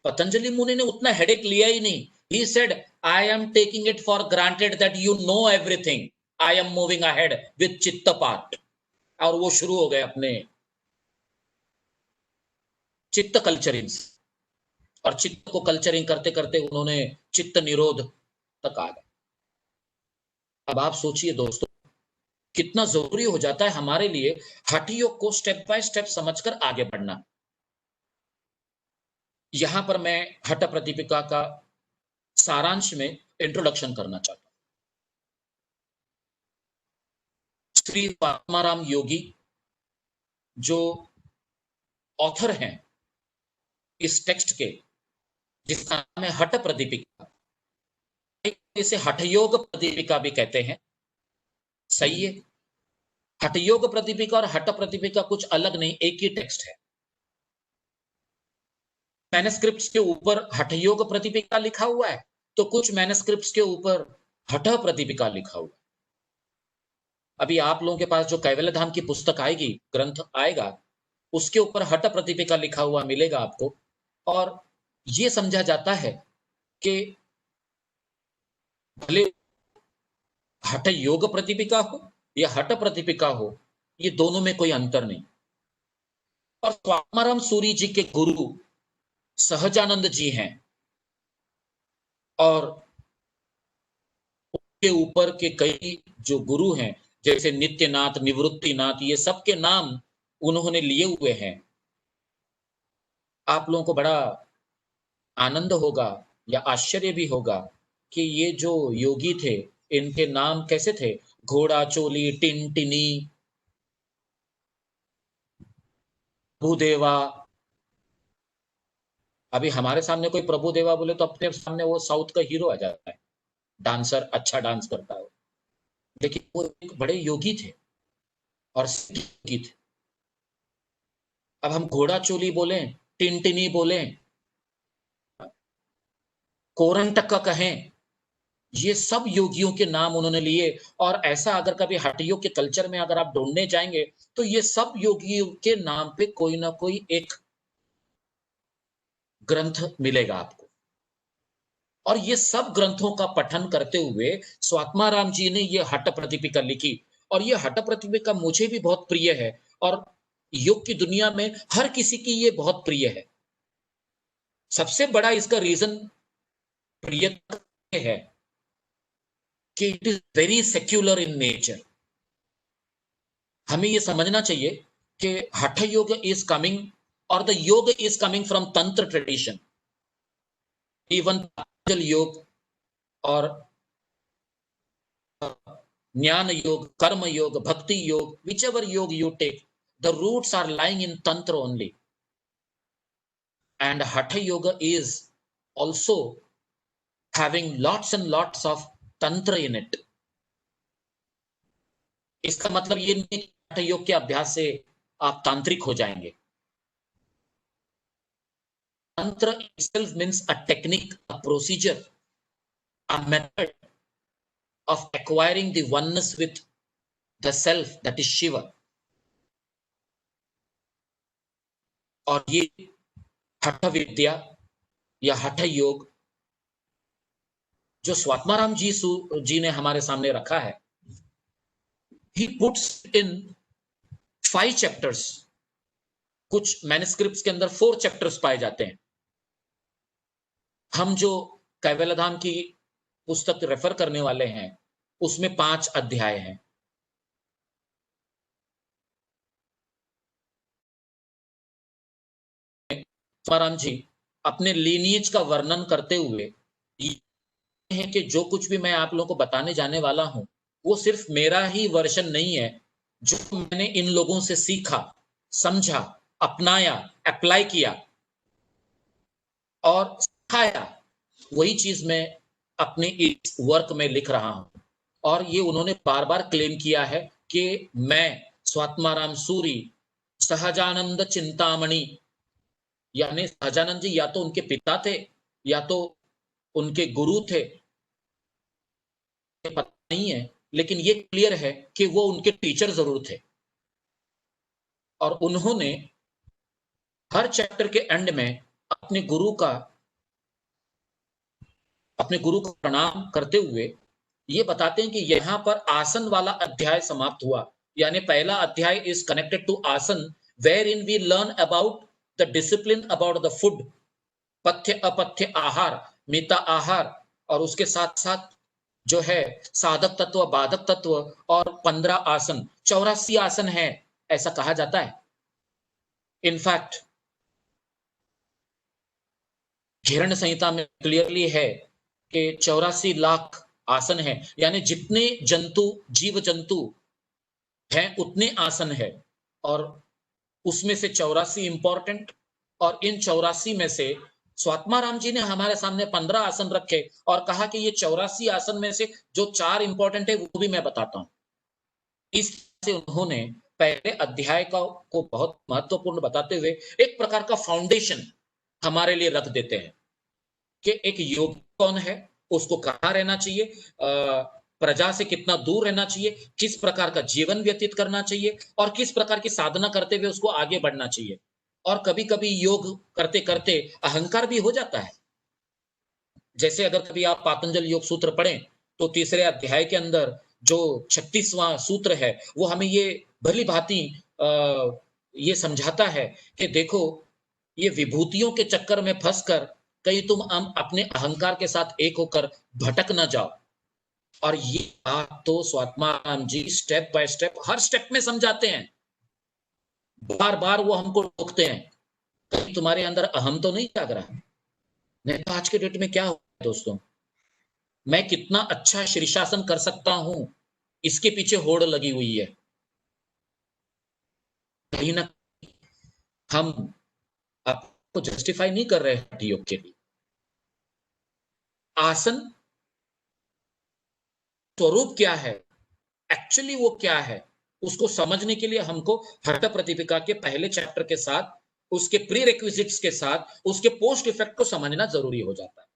B: पतंजलि मुनि ने उतना हेडेक लिया ही नहीं। He said, I am taking it for granted that you know everything. I am moving ahead with चित्त पाठ। और वो शुरू हो गए अपने चित्त कल्चरिंग, और चित्त को कल्चरिंग करते करते उन्होंने चित्त निरोध तक आ गए। अब आप सोचिए दोस्तों, कितना जरूरी हो जाता है हमारे लिए हठ योग को स्टेप बाय स्टेप समझकर आगे बढ़ना। यहां पर मैं हठ प्रतिपिका का सारांश में इंट्रोडक्शन करना चाहता हूं। श्री आत्माराम योगी जो ऑथर हैं इस टेक्स्ट के, जिसका नाम है हठ प्रतिपिका, इसे हठ योग प्रतिपिका भी कहते हैं, सही है। हठ योग प्रतिपिका और हठ प्रतिपिका कुछ अलग नहीं, एक ही टेक्स्ट है। मैनस्क्रिप्ट्स के ऊपर हठ योग प्रतिपिका लिखा हुआ है, तो कुछ मैनस्क्रिप्ट्स के ऊपर हठ प्रतिपिका लिखा हुआ है। अभी आप लोगों के पास जो कैवल्य धाम की पुस्तक आएगी, ग्रंथ आएगा, उसके ऊपर हठ प्रतिपिका लिखा हुआ मिलेगा आपको, और ये समझा जाता है कि भले हठ योग प्रतिपिका हो या हठ प्रतिपिका हो, ये दोनों में कोई अंतर नहीं। और स्वात्माराम सूरी जी के गुरु सहजानंद जी हैं, और उनके ऊपर के कई जो गुरु हैं जैसे नित्यनाथ, निवृत्तिनाथ, ये सब के नाम उन्होंने लिए हुए हैं। आप लोगों को बड़ा आनंद होगा या आश्चर्य भी होगा कि ये जो योगी थे इनके नाम कैसे थे, घोड़ा चोली, टिनटिनी, प्रभुदेवा। अभी हमारे सामने कोई प्रभुदेवा बोले तो अपने सामने वो साउथ का हीरो आ जाता है, डांसर, अच्छा डांस करता है, लेकिन वो एक बड़े योगी थे और योगी थे। अब हम घोड़ा चोली बोलें, टिनटिनी बोलें, कोरंटक्का कहें, ये सब योगियों के नाम उन्होंने लिए। और ऐसा अगर कभी हठ योग के कल्चर में अगर आप ढूंढने जाएंगे तो ये सब योगियों के नाम पे कोई ना कोई एक ग्रंथ मिलेगा आपको, और ये सब ग्रंथों का पठन करते हुए स्वात्माराम जी ने ये हठ प्रतिपिका लिखी। और ये हठ प्रतिपिका मुझे भी बहुत प्रिय है, और योग की दुनिया में हर किसी की ये बहुत प्रिय है। सबसे बड़ा इसका रीजन प्रिय है कि it is very secular in nature. हमें ये समझना चाहिए कि हठ योग इज कमिंग, और द योग इज कमिंग फ्रॉम तंत्र ट्रेडिशन। इवन योग और Jnana Yoga, Karma Yoga, Bhakti Yoga, whichever yoga you take, the roots are lying in Tantra only. And Hatha Yoga is also having lots and lots of Tantra in it. इसका मतलब ये नहीं कि हठ योग के अभ्यास से आप तांत्रिक हो जाएंगे. Tantra itself means a technique, a procedure, a method of acquiring the oneness with the self, that is Shiva. और ये हठ विद्या या हठ योग जो स्वात्माराम जी ने हमारे सामने रखा है, he puts in 5 chapters. कुछ मैन्युस्क्रिप्ट्स के अंदर 4 चैप्टर्स पाए जाते हैं. हम जो कैवल्यधाम की पुस्तक रेफर करने वाले हैं उसमें 5 अध्याय हैं. स्वात्माराम जी अपने लीनिएज का वर्णन करते हुए है कि जो कुछ भी मैं आप लोगों को बताने जाने वाला हूं वो सिर्फ मेरा ही वर्जन नहीं है, जो मैंने इन लोगों से सीखा, समझा, अपनाया, अप्लाई किया और सिखाया, वही चीज मैं अपने इस वर्क में लिख रहा हूं. और ये उन्होंने बार बार क्लेम किया है कि मैं स्वात्माराम सूरी सहजानंद चिंतामणि, यानी सहजानंद जी या तो उनके पिता थे या तो उनके गुरु थे, पता नहीं है, लेकिन ये क्लियर है कि वो उनके टीचर जरूर थे. और उन्होंने हर चैप्टर के एंड में अपने गुरु को प्रणाम करते हुए ये बताते हैं कि यहां पर आसन वाला अध्याय समाप्त हुआ. यानी पहला अध्याय is connected to asana, wherein we learn about the discipline about the food, pathya apathya आहार, मिता आहार, और उसके साथ साथ जो है साधक तत्व, बाधक तत्व, और 15 आसन, 84 आसन है ऐसा कहा जाता है. इनफैक्ट हिरण्य संहिता में क्लियरली है कि 84 लाख आसन है, यानी जितने जीव जंतु हैं उतने आसन है, और उसमें से 84 इंपॉर्टेंट, और इन 84 में से स्वात्माराम जी ने हमारे सामने 15 आसन रखे और कहा कि ये 84 आसन में से जो 4 इंपॉर्टेंट है वो भी मैं बताता हूं. इस से उन्होंने पहले अध्याय को बहुत महत्वपूर्ण बताते हुए एक प्रकार का फाउंडेशन हमारे लिए रख देते हैं कि एक योगी कौन है, उसको कहाँ रहना चाहिए, प्रजा से कितना दूर रहना चाहिए, किस प्रकार का जीवन व्यतीत करना चाहिए, और किस प्रकार की साधना करते हुए उसको आगे बढ़ना चाहिए. और कभी कभी योग करते करते अहंकार भी हो जाता है. जैसे अगर कभी आप पातंजल योग सूत्र पढ़ें तो तीसरे अध्याय के अंदर जो 36वां सूत्र है वो हमें ये भली भांति ये समझाता है कि देखो, ये विभूतियों के चक्कर में फंसकर कहीं तुम अपने अहंकार के साथ एक होकर भटक ना जाओ. और ये बात तो Swatmarama ji step by step हर स्टेप में समझाते हैं. बार बार वो हमको रोकते हैं, कहीं तुम्हारे अंदर अहम तो नहीं जाग रहा. नहीं तो आज के डेट में क्या हो रहा है दोस्तों, मैं कितना अच्छा शीर्षासन कर सकता हूं इसके पीछे होड़ लगी हुई है. कहीं ना हम आपको जस्टिफाई नहीं कर रहे हैं योग के लिए. आसन स्वरूप क्या है, एक्चुअली वो क्या है, उसको समझने के लिए हमको हठ प्रतिपिका के पहले चैप्टर के साथ, उसके प्री रिक्विजिट्स के साथ, उसके पोस्ट इफेक्ट को समझना जरूरी हो जाता है.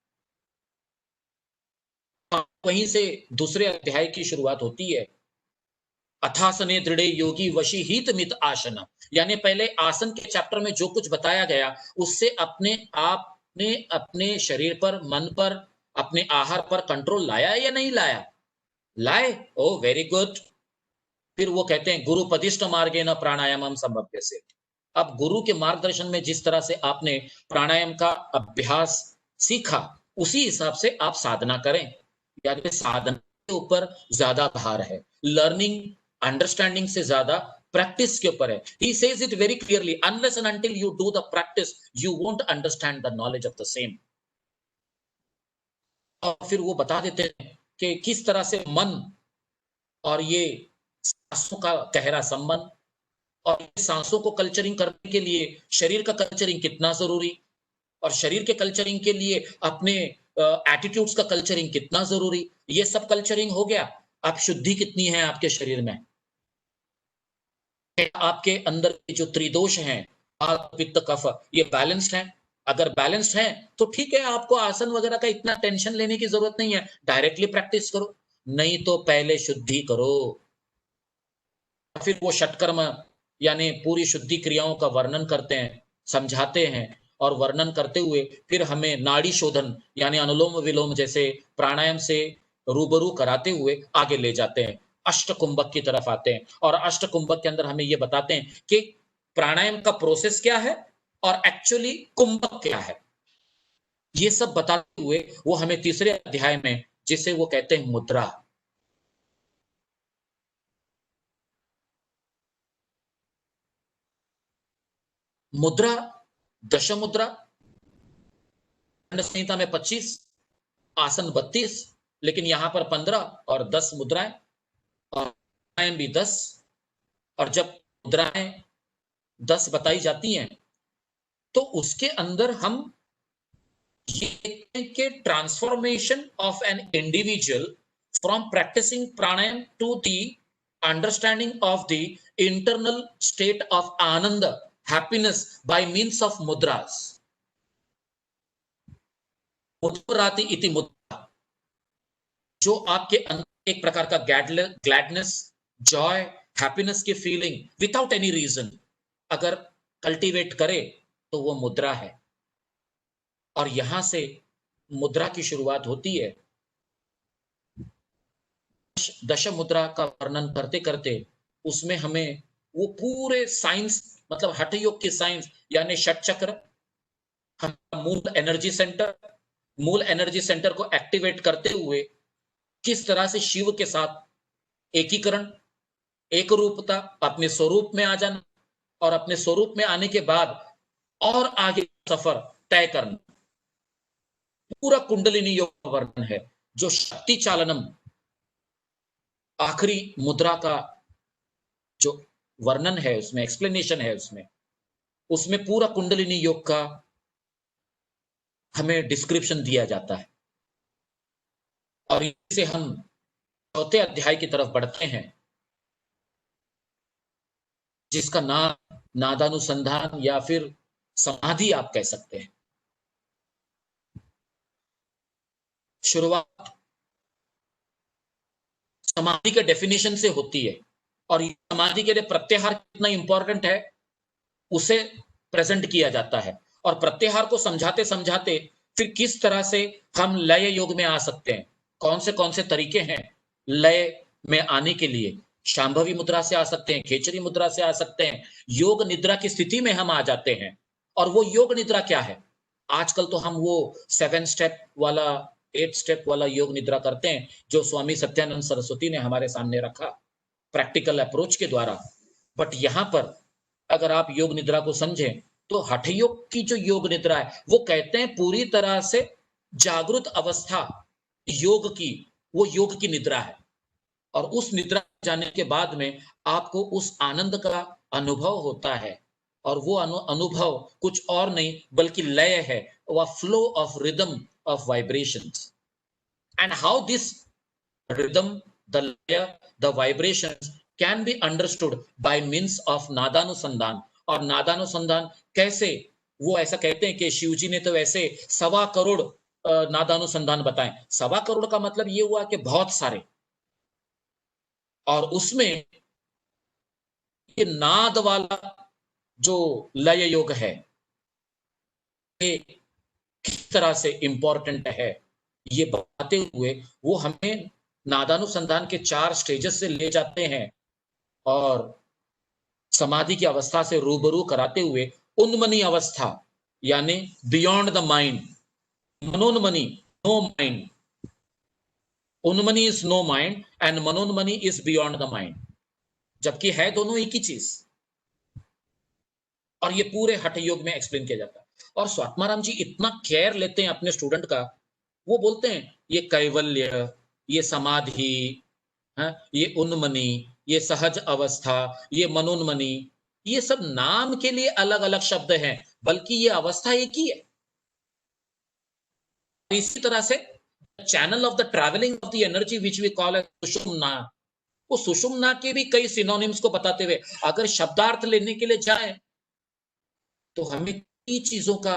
B: वहीं से दूसरे अध्याय की शुरुआत होती है. अथासने दृढ़े योगी वशी हित मित आसन, यानी पहले आसन के चैप्टर में जो कुछ बताया गया उससे अपने आप ने अपने शरीर पर, मन पर, अपने आहार पर कंट्रोल लाया या नहीं लाया. लाए, ओ वेरी गुड. फिर वो कहते हैं गुरुपदिष्ट मार्गे न प्राणायाम संभव्य से. अब गुरु के मार्गदर्शन में जिस तरह से आपने प्राणायाम का अभ्यास सीखा उसी हिसाब से आप साधना करें. यानी साधना के ऊपर ज्यादा भार है, लर्निंग अंडरस्टैंडिंग से ज्यादा प्रैक्टिस के ऊपर है. He says it very clearly, unless and until you do the practice you won't understand the knowledge of the same. और फिर वो बता देते हैं कि किस तरह से मन और ये सांसों का गहरा संबंध, और सांसों को कल्चरिंग करने के लिए शरीर का कल्चरिंग कितना जरूरी, और शरीर के कल्चरिंग के लिए अपने एटीट्यूड्स का कल्चरिंग कितना जरूरी, ये सब कल्चरिंग हो गया। अब शुद्धि कितनी है आपके शरीर में, आपके अंदर के जो त्रिदोष हैं, वात पित्त कफ, ये बैलेंस्ड हैं? अगर बैलेंस्ड हैं तो ठीक है, आपको आसन वगैरह का इतना टेंशन लेने की जरूरत नहीं है, डायरेक्टली प्रैक्टिस करो। नहीं तो पहले शुद्धि करो, फिर वो षटकर्म यानी पूरी शुद्धि क्रियाओं का वर्णन करते हैं, समझाते हैं, और वर्णन करते हुए फिर हमें नाड़ी शोधन यानी अनुलोम विलोम जैसे प्राणायाम से रूबरू कराते हुए आगे ले जाते हैं, अष्ट कुंभक की तरफ आते हैं। और अष्ट कुंभक के अंदर हमें ये बताते हैं कि प्राणायाम का प्रोसेस क्या है और एक्चुअली कुंभक क्या है, ये सब बताते हुए वो हमें तीसरे अध्याय में, जिसे वो कहते हैं मुद्रा, मुद्रा, दश मुद्रा, संहिता में 25, आसन 32, लेकिन यहां पर 15 और 10 मुद्राएं, और मुद्राएं भी 10। और जब मुद्राएं 10 बताई जाती हैं तो उसके अंदर हम ये देखते हैं कि transformation of an individual from practicing pranayama to the understanding of the internal state of ananda, happiness by means of mudras. मुद्राति इति मुद्रा, जो आपके अंदर एक प्रकार का ग्लैडनेस, जॉय, हैप्पीनेस की फीलिंग विदाउट एनी रीजन अगर कल्टीवेट करे तो वो मुद्रा है। और यहां से मुद्रा की शुरुआत होती है। दश मुद्रा का वर्णन करते करते उसमें हमें वो पूरे साइंस, मतलब हठ योग की साइंस यानी षट चक्र, हम मूल एनर्जी सेंटर को एक्टिवेट करते हुए किस तरह से शिव के साथ एकीकरण, एक रूपता, अपने स्वरूप में आ जाना, और अपने स्वरूप में आने के बाद और आगे सफर तय करना, पूरा कुंडलिनी योग का वर्णन है। जो शक्ति चालनम आखिरी मुद्रा का जो वर्णन है, उसमें एक्सप्लेनेशन है, उसमें पूरा कुंडलिनी योग का हमें डिस्क्रिप्शन दिया जाता है। और इसे हम चौथे अध्याय की तरफ बढ़ते हैं, जिसका नाम नादानुसंधान या फिर समाधि आप कह सकते हैं। शुरुआत समाधि के डेफिनेशन से होती है, और समाधि के लिए प्रत्याहार कितना इंपॉर्टेंट है उसे प्रेजेंट किया जाता है। और प्रत्याहार को समझाते समझाते फिर किस तरह से हम लय योग में आ सकते हैं, कौन से तरीके हैं लय में आने के लिए। शांभवी मुद्रा से आ सकते हैं, खेचरी मुद्रा से आ सकते हैं, योग निद्रा की स्थिति में हम आ जाते हैं। और वो योग निद्रा क्या है, आजकल तो हम वो 7 स्टेप वाला, 8 स्टेप वाला योग निद्रा करते हैं, जो स्वामी सत्यानंद सरस्वती ने हमारे सामने रखा प्रैक्टिकल अप्रोच के द्वारा। बट यहां पर अगर आप योग निद्रा को समझें तो हठ योग की जो योग निद्रा है, वो कहते हैं पूरी तरह से जागृत अवस्था योग की, वो योग की निद्रा है। और उस निद्रा जाने के बाद में आपको उस आनंद का अनुभव होता है, और वो अनुभव कुछ और नहीं बल्कि लय है, वह flow of rhythm of vibrations. And how this rhythm, the layer, the vibrations can be understood by means of नादानुसंधान। और नादानुसंधान कैसे, वो ऐसा कहते हैं कि शिव जी ने तो ऐसे 1.25 करोड़ नादानुसंधान बताए। 1.25 करोड़ का मतलब ये हुआ कि बहुत सारे, और उसमें ये नाद वाला जो लय योग है, ये किस तरह से इंपॉर्टेंट है, ये बताते हुए वो हमें नादानुसंधान के 4 स्टेजेस से ले जाते हैं, और समाधि की अवस्था से रूबरू कराते हुए उन्मनी अवस्था यानी बियॉन्ड द माइंड, मनोन्मनी, नो माइंड, उन्मनी इज नो माइंड एंड मनोन्मनी इज बियॉन्ड द माइंड, जबकि है दोनों एक ही चीज। और ये पूरे हठ योग में एक्सप्लेन किया जाता है। और स्वात्माराम जी इतना केयर लेते हैं अपने स्टूडेंट का, वो बोलते हैं ये कैवल्य, ये समाधि, हाँ, ये उन्मनी, ये सहज अवस्था, ये मनोन्मनी, ये सब नाम के लिए अलग अलग शब्द हैं, बल्कि ये अवस्था एक ही है। इसी तरह से channel of the travelling of the energy which we call sushumna, वो सुषुम्ना के भी कई सिनोनिम्स को बताते हुए अगर शब्दार्थ लेने के लिए जाए तो हमें कई चीजों का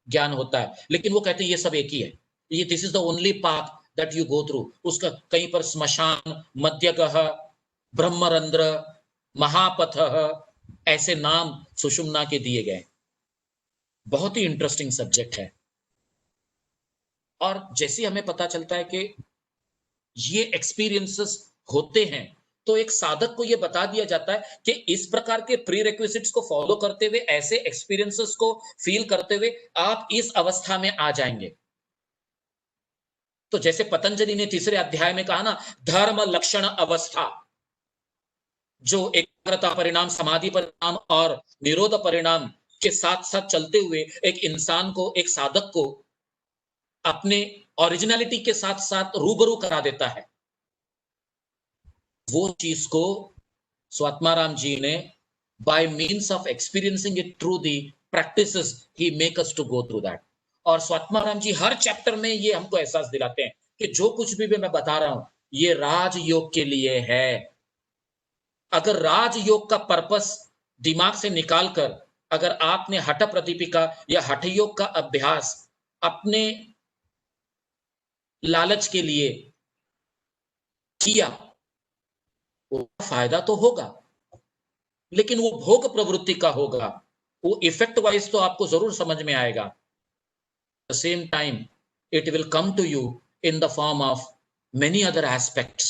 B: ज्ञान होता है, लेकिन वो कहते हैं ये सब एक ही है, ये this is the only path that you go through. उसका कहीं पर श्मशान, मध्यगह, ब्रह्मरंध्र, महापथ, ऐसे नाम सुषुम्ना के दिए गए। बहुत ही इंटरेस्टिंग सब्जेक्ट है। और जैसे हमें पता चलता है कि ये एक्सपीरियंसेस होते हैं, तो एक साधक को ये बता दिया जाता है कि इस प्रकार के प्री रिक्विजिट्स को फॉलो करते हुए, ऐसे एक्सपीरियंसेस को फील करते हुए आप इस अवस्था में आ जाएंगे। तो जैसे पतंजलि ने तीसरे अध्याय में कहा ना, धर्म लक्षण अवस्था, जो एकाग्रता परिणाम, समाधि परिणाम और निरोध परिणाम के साथ साथ चलते हुए एक इंसान को, एक साधक को अपने ओरिजिनलिटी के साथ साथ रूबरू करा देता है। वो चीज को स्वात्माराम जी ने by means of experiencing it through the practices he make us to go through that. और स्वात्माराम जी हर चैप्टर में ये हमको एहसास दिलाते हैं कि जो कुछ भी मैं बता रहा हूं ये राजयोग के लिए है। अगर राजयोग का पर्पस दिमाग से निकालकर अगर आपने हठ प्रदीपिका या हठ योग का अभ्यास अपने लालच के लिए किया, वो फायदा तो होगा, लेकिन वो भोग प्रवृत्ति का होगा, वो इफेक्ट वाइज तो आपको जरूर समझ में आएगा। The same time it will come to you in the form of many other aspects.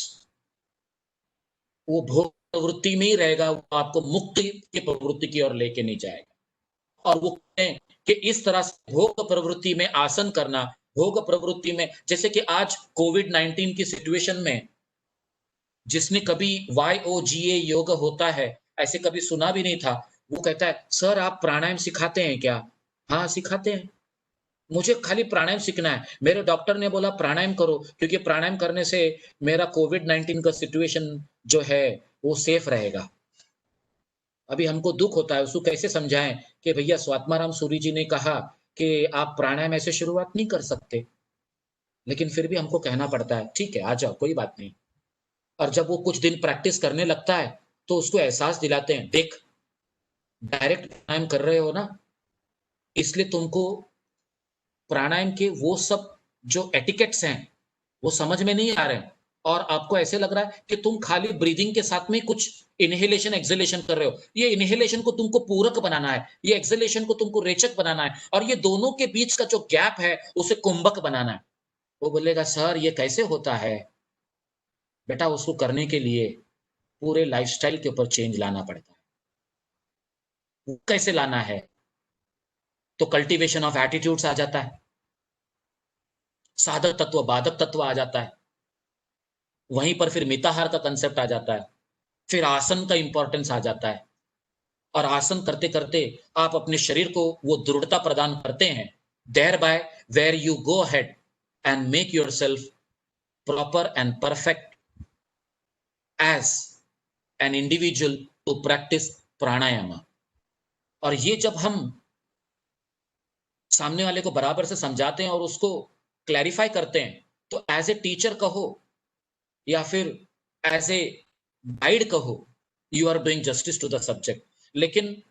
B: वो भोग प्रवृत्ति में ही रहेगा, वो आपको मुक्ति की प्रवृत्ति की ओर लेके नहीं जाएगा। और वो कहते हैं कि इस तरह से भोग प्रवृत्ति में आसन करना, भोग प्रवृत्ति में, जैसे कि आज कोविड-19 की सिचुएशन में जिसने कभी YOGA योग होता है ऐसे कभी सुना भी नहीं था, वो कहता है सर आप प्राणायाम सिखाते हैं क्या? हाँ सिखाते हैं, मुझे खाली प्राणायाम सीखना है। मेरे डॉक्टर ने बोला प्राणायाम करो, क्योंकि प्राणायाम करने से मेरा कोविड-19 का सिचुएशन जो है वो सेफ रहेगा। अभी हमको दुख होता है, उसको कैसे समझाएं कि भैया स्वात्माराम सूरी जी ने कहा कि आप प्राणायाम ऐसे शुरुआत नहीं कर सकते, लेकिन फिर भी हमको कहना पड़ता है ठीक है आ जाओ कोई बात नहीं। और जब वो कुछ दिन प्रैक्टिस करने लगता है तो उसको एहसास दिलाते हैं, देख डायरेक्ट प्राणायाम कर रहे हो ना, इसलिए तुमको प्राणायाम के वो सब जो एटिकेट्स हैं वो समझ में नहीं आ रहे हैं, और आपको ऐसे लग रहा है कि तुम खाली ब्रीदिंग के साथ में कुछ इनहेलेशन एक्सहेलेशन कर रहे हो। ये इनहेलेशन को तुमको पूरक बनाना है, ये एक्सहेलेशन को तुमको रेचक बनाना है, और ये दोनों के बीच का जो गैप है उसे कुंभक बनाना है। वो बोलेगा सर ये कैसे होता है? बेटा उसको करने के लिए पूरे लाइफस्टाइल के ऊपर चेंज लाना पड़ता है। वो कैसे लाना है? तो कल्टीवेशन ऑफ एटीट्यूड्स आ जाता है, साधक तत्व बाधक तत्व आ जाता है, वहीं पर फिर मिताहार का कंसेप्ट आ जाता है, फिर आसन का इंपॉर्टेंस आ जाता है, और आसन करते करते आप अपने शरीर को वो दृढ़ता प्रदान करते हैं, thereby where you go ahead and make yourself proper and perfect as an individual to practise pranayama. और ये जब हम सामने वाले को बराबर से समझाते हैं और उसको क्लैरिफाई करते हैं, तो एज ए टीचर कहो या फिर एज ए गाइड कहो, you are doing justice to the subject. लेकिन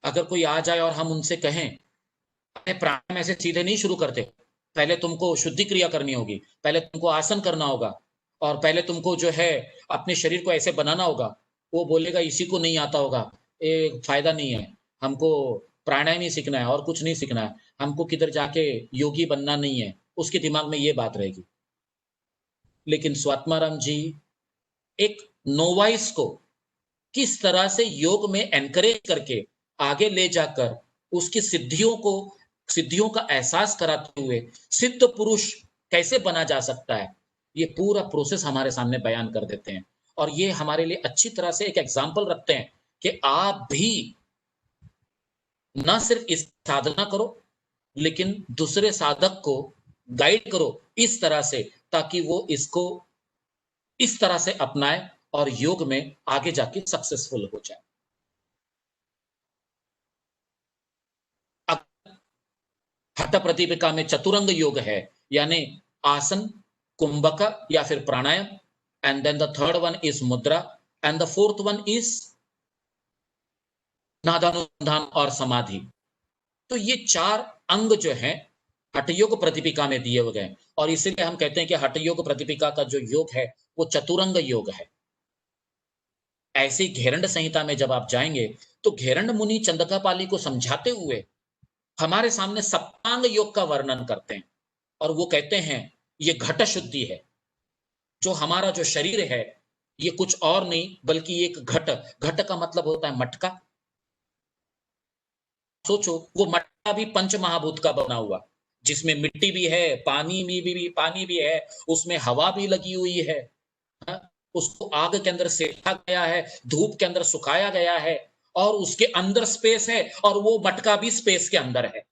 B: अगर कोई आ जाए और हम उनसे कहें अरे प्राणायाम ऐसे सीधे नहीं शुरू करते, पहले तुमको शुद्धि क्रिया करनी होगी, पहले तुमको आसन करना होगा, और पहले तुमको जो है अपने शरीर को ऐसे बनाना होगा, वो बोलेगा इसी को नहीं आता होगा, ये फायदा नहीं है, हमको प्राणायाम ही सीखना है और कुछ नहीं सीखना है, हमको किधर जाके योगी बनना नहीं है, उसके दिमाग में ये बात रहेगी। लेकिन स्वात्माराम जी एक नोवाइस को किस तरह से योग में एनकरेज करके आगे ले जाकर उसकी सिद्धियों का एहसास कराते हुए सिद्ध पुरुष कैसे बना जा सकता है, ये पूरा प्रोसेस हमारे सामने बयान कर देते हैं। और ये हमारे लिए अच्छी तरह से एक एग्जाम्पल रखते हैं कि आप भी ना सिर्फ इस साधना करो, लेकिन दूसरे साधक को गाइड करो इस तरह से ताकि वो इसको इस तरह से अपनाए और योग में आगे जाके सक्सेसफुल हो जाए। अब हठ प्रतिपिका में चतुरंग योग है, यानी आसन, कुंभक या फिर pranayama, and then the third one is mudra, and the fourth one is nadanusandhana और समाधि। तो ये चार अंग जो हैं हठ योग प्रतिपिका में दिए हुए हैं, और इसीलिए हम कहते हैं कि हठ योग प्रतिपिका का जो योग है वो चतुरंग योग है। ऐसी घेरंड संहिता में जब आप जाएंगे तो घेरंड मुनि चंद्रकापाली को समझाते हुए हमारे सामने सप्तांग योग का वर्णन करते हैं, और वो कहते हैं ये घट शुद्धि है। जो हमारा जो शरीर है ये कुछ और नहीं बल्कि एक घट, घट का मतलब होता है मटका। सोचो वो मटका भी पंच महाभूत का बना हुआ, जिसमें मिट्टी भी है, पानी भी है, उसमें हवा भी लगी हुई है, हाँ? उसको आग के अंदर सेका गया है, धूप के अंदर सुखाया गया है, और उसके अंदर स्पेस है, और वो मटका भी स्पेस के अंदर है।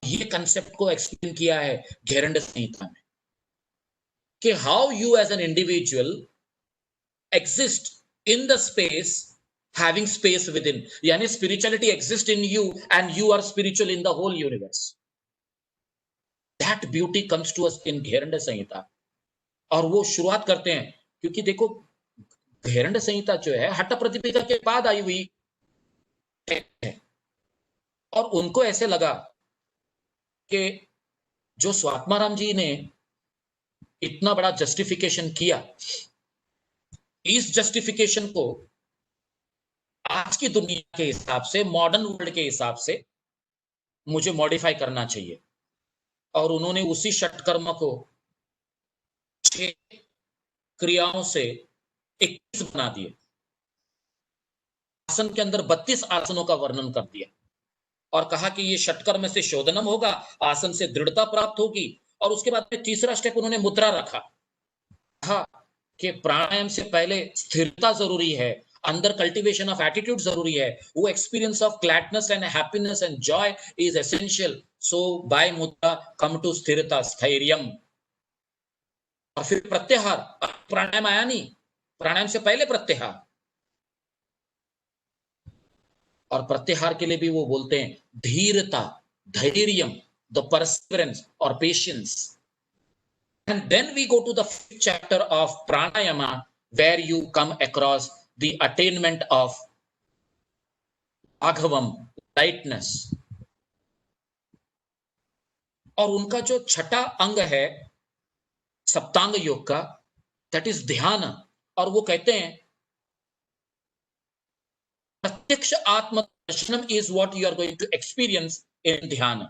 B: ये कंसेप्ट को एक्सप्लेन किया है घेरंड संहिता में कि how you as an individual exist in the space, having space within, यानी spirituality exists in you and you are spiritual in the whole universe. That beauty comes to us in Gheranda Samhita. और वो शुरुआत करते हैं, क्योंकि देखो घेरंड संहिता जो है हठ प्रतिपिका के बाद आई हुई है, और उनको ऐसे लगा कि जो स्वात्माराम जी ने इतना बड़ा जस्टिफिकेशन किया, इस जस्टिफिकेशन को आज की दुनिया के हिसाब से, मॉडर्न वर्ल्ड के हिसाब से मुझे मॉडिफाई करना चाहिए। और उन्होंने उसी षटकर्म को 6 क्रियाओं से 21 बना दिए। आसन के अंदर 32 आसनों का वर्णन कर दिया और कहा कि ये षटकर्म से शोधनम होगा, आसन से दृढ़ता प्राप्त होगी। और उसके बाद में तीसरा स्टेप उन्होंने मुद्रा रखा, कहा कि प्राणायाम से पहले स्थिरता जरूरी है, अंदर कल्टीवेशन ऑफ एटीट्यूड जरूरी है, वो experience of gladness and happiness and joy is essential. So by mudra come to स्थिरता, स्थैर्यम। और फिर प्रत्याहार, प्राणायाम आया नहीं, प्राणायाम से पहले प्रत्याहार। और प्रत्याहार के लिए भी वो बोलते हैं धीरता, धैर्यम, द परसिवरेंस और patience. And then we go to the 5th chapter of pranayama, where you come across the attainment of aghavam, lightness. और उनका जो छठा अंग है सप्तांग योग का, that is ध्यान। और वो कहते हैं प्रत्यक्ष आत्म दर्शनम is what you are going to experience in ध्यान।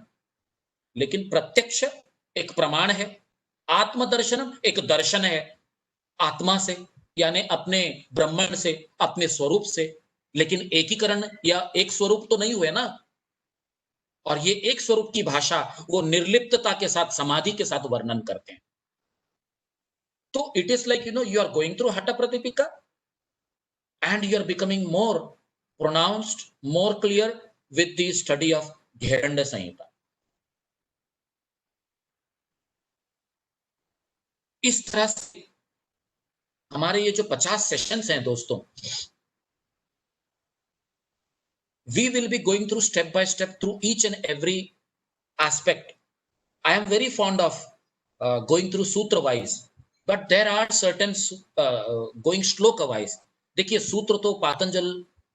B: लेकिन प्रत्यक्ष एक प्रमाण है, आत्मदर्शनम एक दर्शन है आत्मा से, यानी अपने ब्रह्मांड से, अपने स्वरूप से। लेकिन एकीकरण या एक स्वरूप तो नहीं हुए ना। और ये एक स्वरूप की भाषा वो निर्लिप्तता के साथ, समाधि के साथ वर्णन करते हैं। तो it is like you are going through Hatha Pradipika and you are becoming more pronounced, more clear with the study of Gheranda Samhita. इस तरह से हमारे ये जो 50 सेशंस हैं दोस्तों, we will be going through step by step through each and every aspect. I am very fond of going through sutra wise, but there are certain going shloka wise. देखिए सूत्र तो पातंजल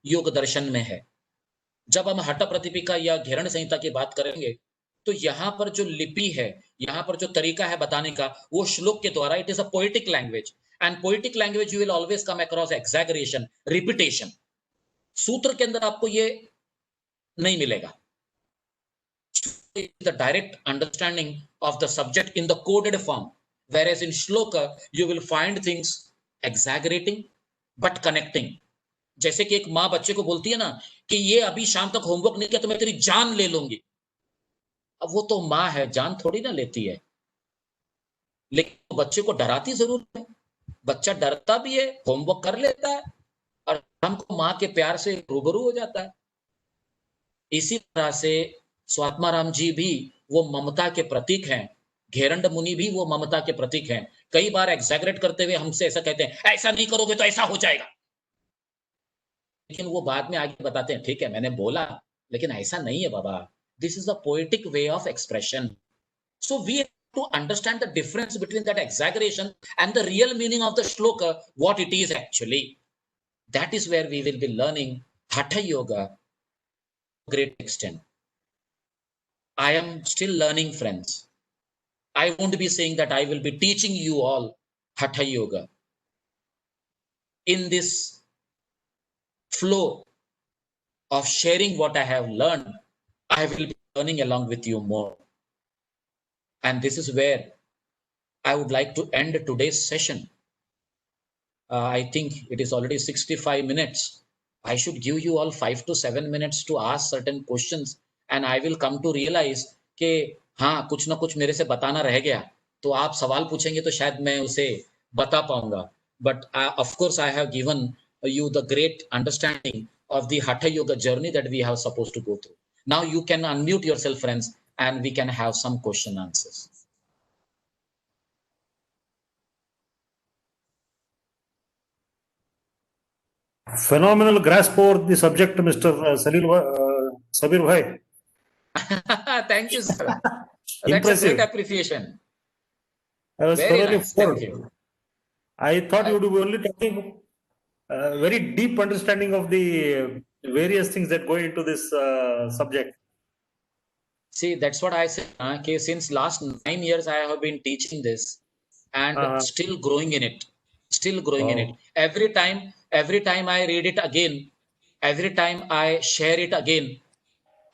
B: योग दर्शन में है। जब हम हठ प्रतिपिका या घेरंड संहिता की बात करेंगे तो यहाँ पर जो लिपि है, यहाँ पर जो तरीका है बताने का, वो श्लोक के द्वारा, it is a poetic language, and poetic language you will always come across exaggeration, repetition. सूत्र के अंदर आपको ये नहीं मिलेगा। The direct understanding of the subject in the coded form, whereas in shloka you will find things exaggerating but connecting. जैसे कि एक माँ बच्चे को बोलती है ना कि ये अभी शाम तक होमवर्क नहीं किया तो मैं तेरी जान ले लूंगी। अब वो तो माँ है, जान थोड़ी ना लेती है, लेकिन बच्चे को डराती जरूर है। बच्चा डरता भी है, होमवर्क कर लेता है, और हमको माँ के प्यार से रूबरू हो जाता है। इसी तरह से स्वात्माराम जी भी वो ममता के प्रतीक हैं, घेरंड मुनि भी वो ममता के प्रतीक हैं, कई बार एग्जैगरेट करते हुए हमसे ऐसा कहते हैं, ऐसा नहीं करोगे तो ऐसा हो जाएगा, लेकिन वो बाद में आगे बताते हैं, ठीक है मैंने बोला, लेकिन ऐसा नहीं है बाबा, this is the poetic way of expression. So we have to understand the difference between that exaggeration and the real meaning of the shloka, what it is actually. That is where we will be learning Hatha Yoga to a great extent. I am still learning, friends. I won't be saying that I will be teaching you all Hatha Yoga. In this flow of sharing what I have learned, I will be learning along with you more. And this is where I would like to end today's session. I think it is already 65 minutes. I should give you all 5 to 7 minutes to ask certain questions, and I will come to realize कि हाँ कुछ ना कुछ मेरे से बताना रह गया, तो आप सवाल पूछेंगे तो शायद मैं उसे बता पाऊंगा. But of course I have given you the great understanding of the Hatha Yoga journey that we have supposed to go through. Now you can unmute yourself, friends, and we can have some question answers.
C: Phenomenal grasp over the subject, Mr. Sabir Bhai.
B: Thank you, sir. That's a
C: Impressive.
B: great appreciation.
C: I was
B: Very
C: thoroughly
B: nice. Thank
C: floored.
B: you.
C: I thought you would be only talking very deep understanding of the various things that go into this subject.
B: See, that's what I said. Okay, since last 9 years, I have been teaching this, and still growing in it. Still growing in it.
C: Wow.
B: Every time I read it again, every time I share it again,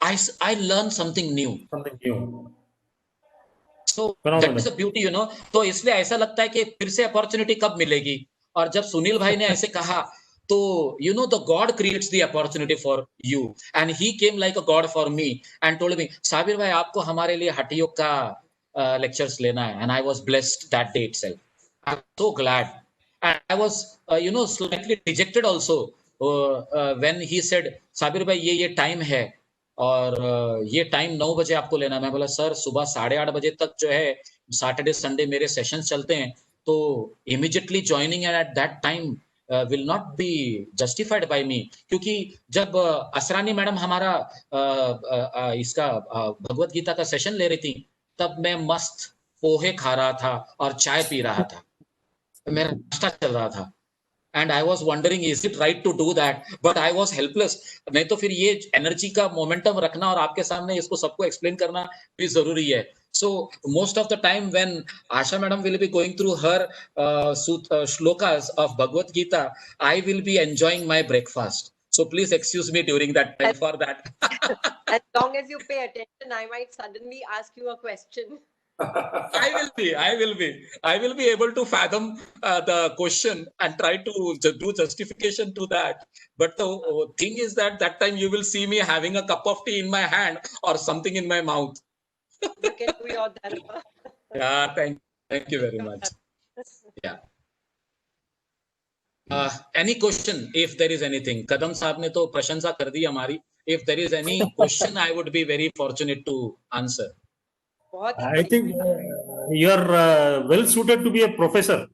B: I learn something new.
C: Something new.
B: So that
C: Phenomenal.
B: is the beauty, you know. तो इसलिए ऐसा लगता है कि फिर से opportunity कब मिलेगी. और जब सुनील भाई ने ऐसे कहा, तो you know the God creates the opportunity for you, and he came like a God for me and told me, Sabir भाई आपको हमारे लिए हठ योग का lectures लेना है. And I was blessed that day itself. I'm so glad, and I was you know slightly dejected also when he said, Sabir भाई ये टाइम है और ये टाइम 9 बजे आपको लेना. मैं बोला सर सुबह 8:30 बजे तक जो है सैटरडे संडे मेरे सेशंस चलते हैं, तो immediately joining at that time will not be justified by me. क्योंकि जब असरानी मैडम हमारा इसका भगवत गीता का सेशन ले रही थी, तब मैं मस्त पोहे खा रहा था और चाय पी रहा था, मेरा नाश्ता चल रहा था. And I was wondering, is it right to do that? But I was helpless. नहीं तो फिर ये एनर्जी का मोमेंटम रखना और आपके सामने इसको सबको एक्सप्लेन करना भी जरूरी है. So most of the time when Asha madam will be going through her shlokas of Bhagavad Gita, I will be enjoying my breakfast. So please excuse me during that time for that.
D: As long as you pay attention, I might suddenly ask you a question.
B: I will be able to fathom the question and try to do justification to that. But the thing is that time you will see me having a cup of tea in my hand or something in my mouth.
D: You can do your dharma.
B: Yeah, thank you very much. Yeah. Any question, if there is anything? Kadam साहब ने तो प्रशंसा कर दी हमारी. If there is any question, I would be very fortunate to answer.
C: I think you are well suited to be a professor,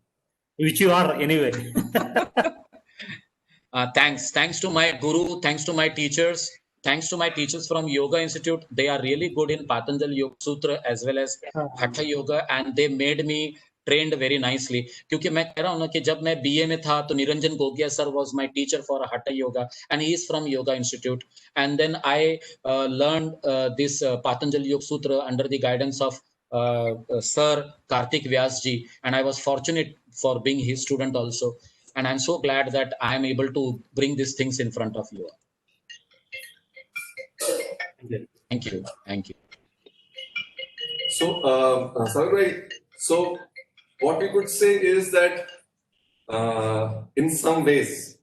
C: which you are anyway.
B: Thanks to my guru, thanks to my teachers, thanks to my teachers from Yoga Institute. They are really good in Patanjali Yoga Sutra as well as Hatha Yoga, and they made me trained very nicely. क्योंकि मैं कह रहा हूँ ना कि जब मैं BA में था तो Niranjan Gogia sir was my teacher for Hatha Yoga, and he is from Yoga Institute. And then I learned this Patanjali Yoga Sutra under the guidance of Sir Karthik Vyas ji, and I was fortunate for being his student also. And I'm so glad that I am able to bring these things in front of you. Thank you.
A: So, Sabir, so what we could say is that in some ways,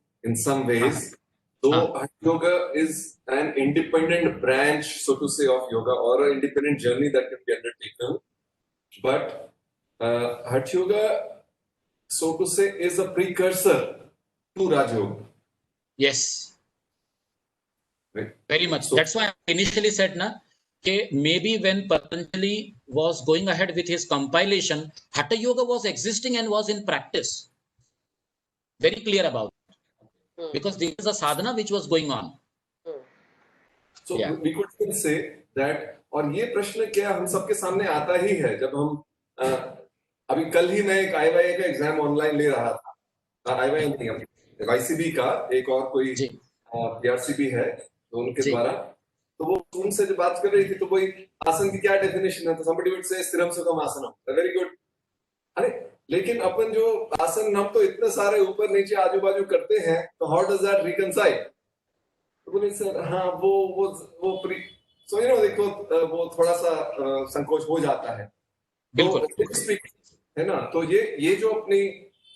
A: though Hatha Yoga is an independent branch, so to say, of yoga, or an independent journey that can be undertaken, but Hatha Yoga, so to say, is a precursor to Raj Yoga.
B: Yes.
A: Right.
B: Very much.
A: So,
B: that's why I initially said, na, maybe when Patanjali was going ahead with his compilation, Hatha Yoga was existing and was in practice. Very clear about it. Because this is a sadhana which was going on.
A: So
B: Yeah.
A: we could still say that, और ये प्रश्न क्या हम सबके सामने आता ही है जब हम अभी कल ही मैं एक IYA का एग्जाम ऑनलाइन ले रहा था, IYA नहीं, YCB का एक और कोई PRCB है तो उनके द्वारा, तो वो उनसे जब बात कर रही थी तो वही आसन की क्या डेफिनेशन है, तो somebody would say स्थिरम सुखम आसनम, वेरी गुड। अरे लेकिन अपन जो आसन हम तो इतने सारे ऊपर नीचे आजू बाजू करते हैं, तो हाउ डज दैट रिकंसाइल? तो बोले सर हाँ वो सो यू नो देखो वो थोड़ा सा संकोच हो जाता है,
B: बिल्कुल
A: है ना। तो ये जो अपनी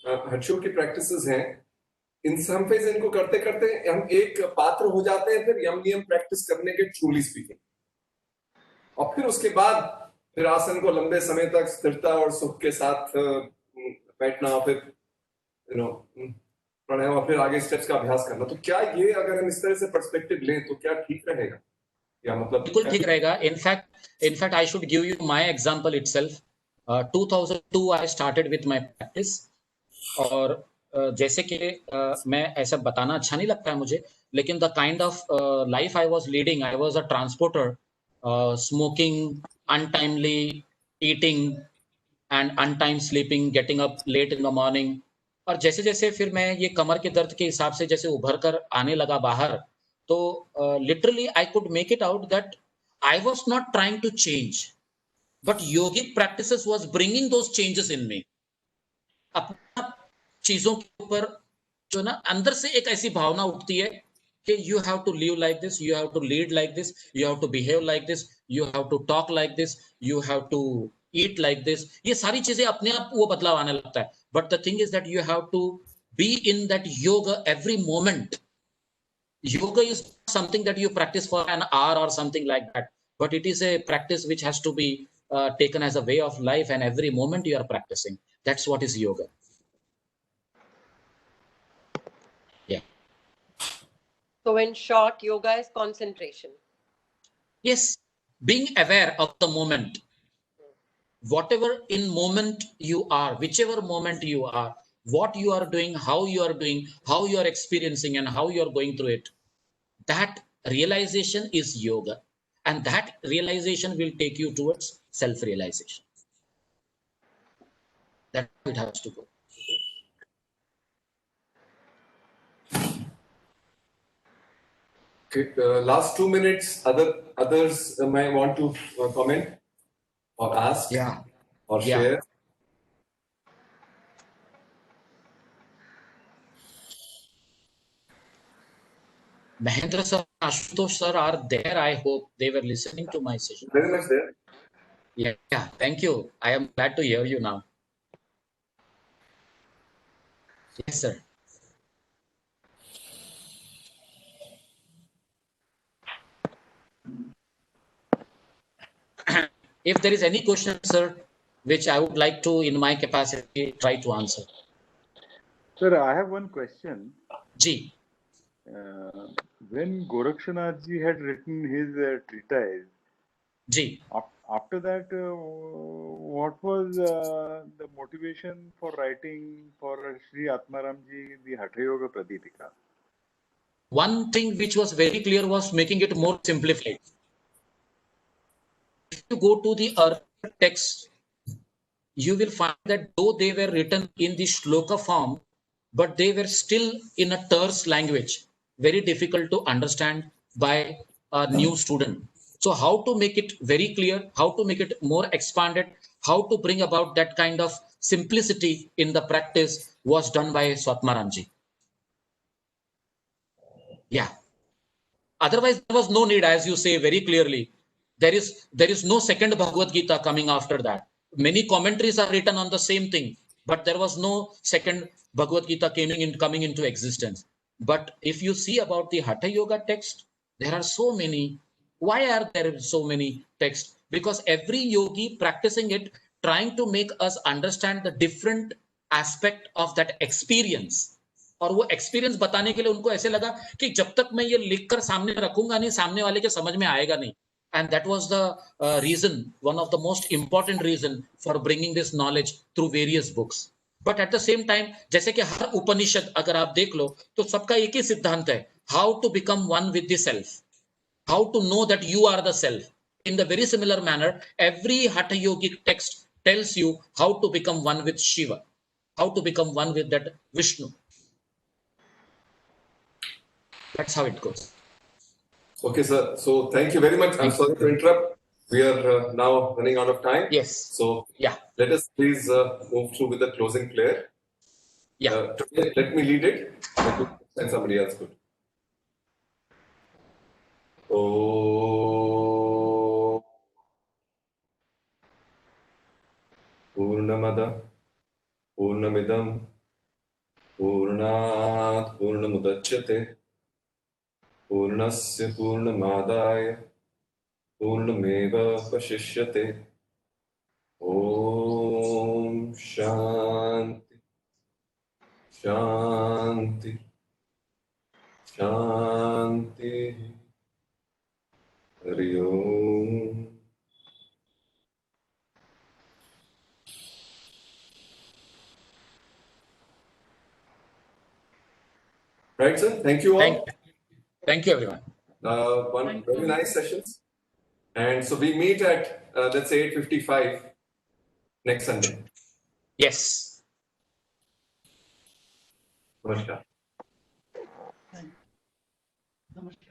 A: हठयोग की प्रैक्टिसेस हैं, इन सम फेज इनको करते करते हम एक पात्र हो जाते हैं फिर यम नियम प्रैक्टिस करने के, ट्रूली स्पीकिंग, और फिर उसके बाद फिर आसन को लंबे समय तक स्थिरता और सुख के साथ बैठना, फिर यू नो प्राणायाम, और फिर आगे स्टेप्स का अभ्यास करना। तो क्या ये अगर हम इस तरह से पर्सपेक्टिव लें तो क्या ठीक रहेगा, या मतलब
B: बिल्कुल ठीक रहेगा। In fact I should give you my example itself. 2002 I started with my practice, और जैसे कि मैं ऐसा बताना अच्छा नहीं लगता है मुझे, लेकिन the kind of life I was leading, I was a transporter, smoking, untimely eating and untime sleeping, getting up late in the morning. और जैसे जैसे फिर मैं ये कमर के दर्द के हिसाब से जैसे उभर कर आने लगा बाहर, तो literally I could make it out that I was not trying to change, but yogic practices was bringing those changes in me. अपना चीजों के ऊपर जो ना अंदर से एक ऐसी भावना उठती है कि you have to live like this, you have to lead like this, you have to behave like this, you have to talk like this, you have to eat like this. ये सारी चीजें अपने आप वो बदलाव आने लगता है। But the thing is that you have to be in that yoga every moment. Yoga is something that you practice for an hour or something like that, but it is a practice which has to be taken as a way of life, and every moment you are practicing. That's what is yoga. Yeah.
D: So in short, yoga is concentration.
B: Yes, being aware of the moment. Whatever in moment you are, whichever moment you are, what you are doing, how you are doing, how you are experiencing, and how you are going through it. That realization is yoga, and that realization will take you towards self-realization. That's how it has to go.
A: Okay, last 2 minutes. Others may want to comment or ask, or share.
B: Mahendra sir, Ashutosh sir are there. I hope they were listening to my session.
A: Very much there.
B: Yeah, thank you. I am glad to hear you now. Yes, sir. If there is any question, sir, which I would like to, in my capacity, try to answer.
E: Sir, I have one question.
B: Ji.
E: When Gorakshanath ji had written his treatise,
B: Ji.
E: After that, what was the motivation for writing for Sri Atmaram ji the Hatha Yoga Pradipika?
B: One thing which was very clear was making it more simplified. If you go to the earlier text, you will find that though they were written in the shloka form, but they were still in a terse language, very difficult to understand by a new student. So how to make it very clear, how to make it more expanded, how to bring about that kind of simplicity in the practice was done by Swatmaram ji. Yeah. Otherwise, there was no need, as you say very clearly. There is no second Bhagavad Gita coming after that. Many commentaries are written on the same thing, but there was no second Bhagavad Gita coming into existence. But if you see about the Hatha Yoga text, there are so many. Why are there so many texts? Because every yogi practicing it, trying to make us understand the different aspect of that experience. और वो experience बताने के लिए उनको ऐसे लगा कि जब तक मैं ये लिखकर सामने रखूंगा नहीं, सामने वाले के समझ में आएगा नहीं. and that was the reason, one of the most important reason for bringing this knowledge through various books. But at the same time, जैसे कि हर उपनिषद अगर आप देख लो तो सबका एक ही सिद्धांत है, how to become one with the self, how to know that you are the self. In the very similar manner, every Hatha Yogic text tells you how to become one with Shiva, how to become one with that Vishnu. That's how it goes.
A: Okay, sir. So thank you very much. I'm sorry to interrupt. We are now running out of time.
B: Yes.
A: So
B: Yeah.
A: let us please move through with the closing prayer.
B: Yeah.
A: Today, let me lead it. And somebody else could. Oh, Purnamada, Purnamidam, Purnat, Purnamudachyate, Purnasya Purnamadaya, Purnameva Vashishyate. Om Shanti, Shanti, Shanti. Hari Om. Right, sir. Thank you all.
B: Thank you, everyone.
A: One very nice sessions. And so we meet at let's say 8:55 next Sunday.
B: Yes.
A: Namaskar.
F: Namaskar.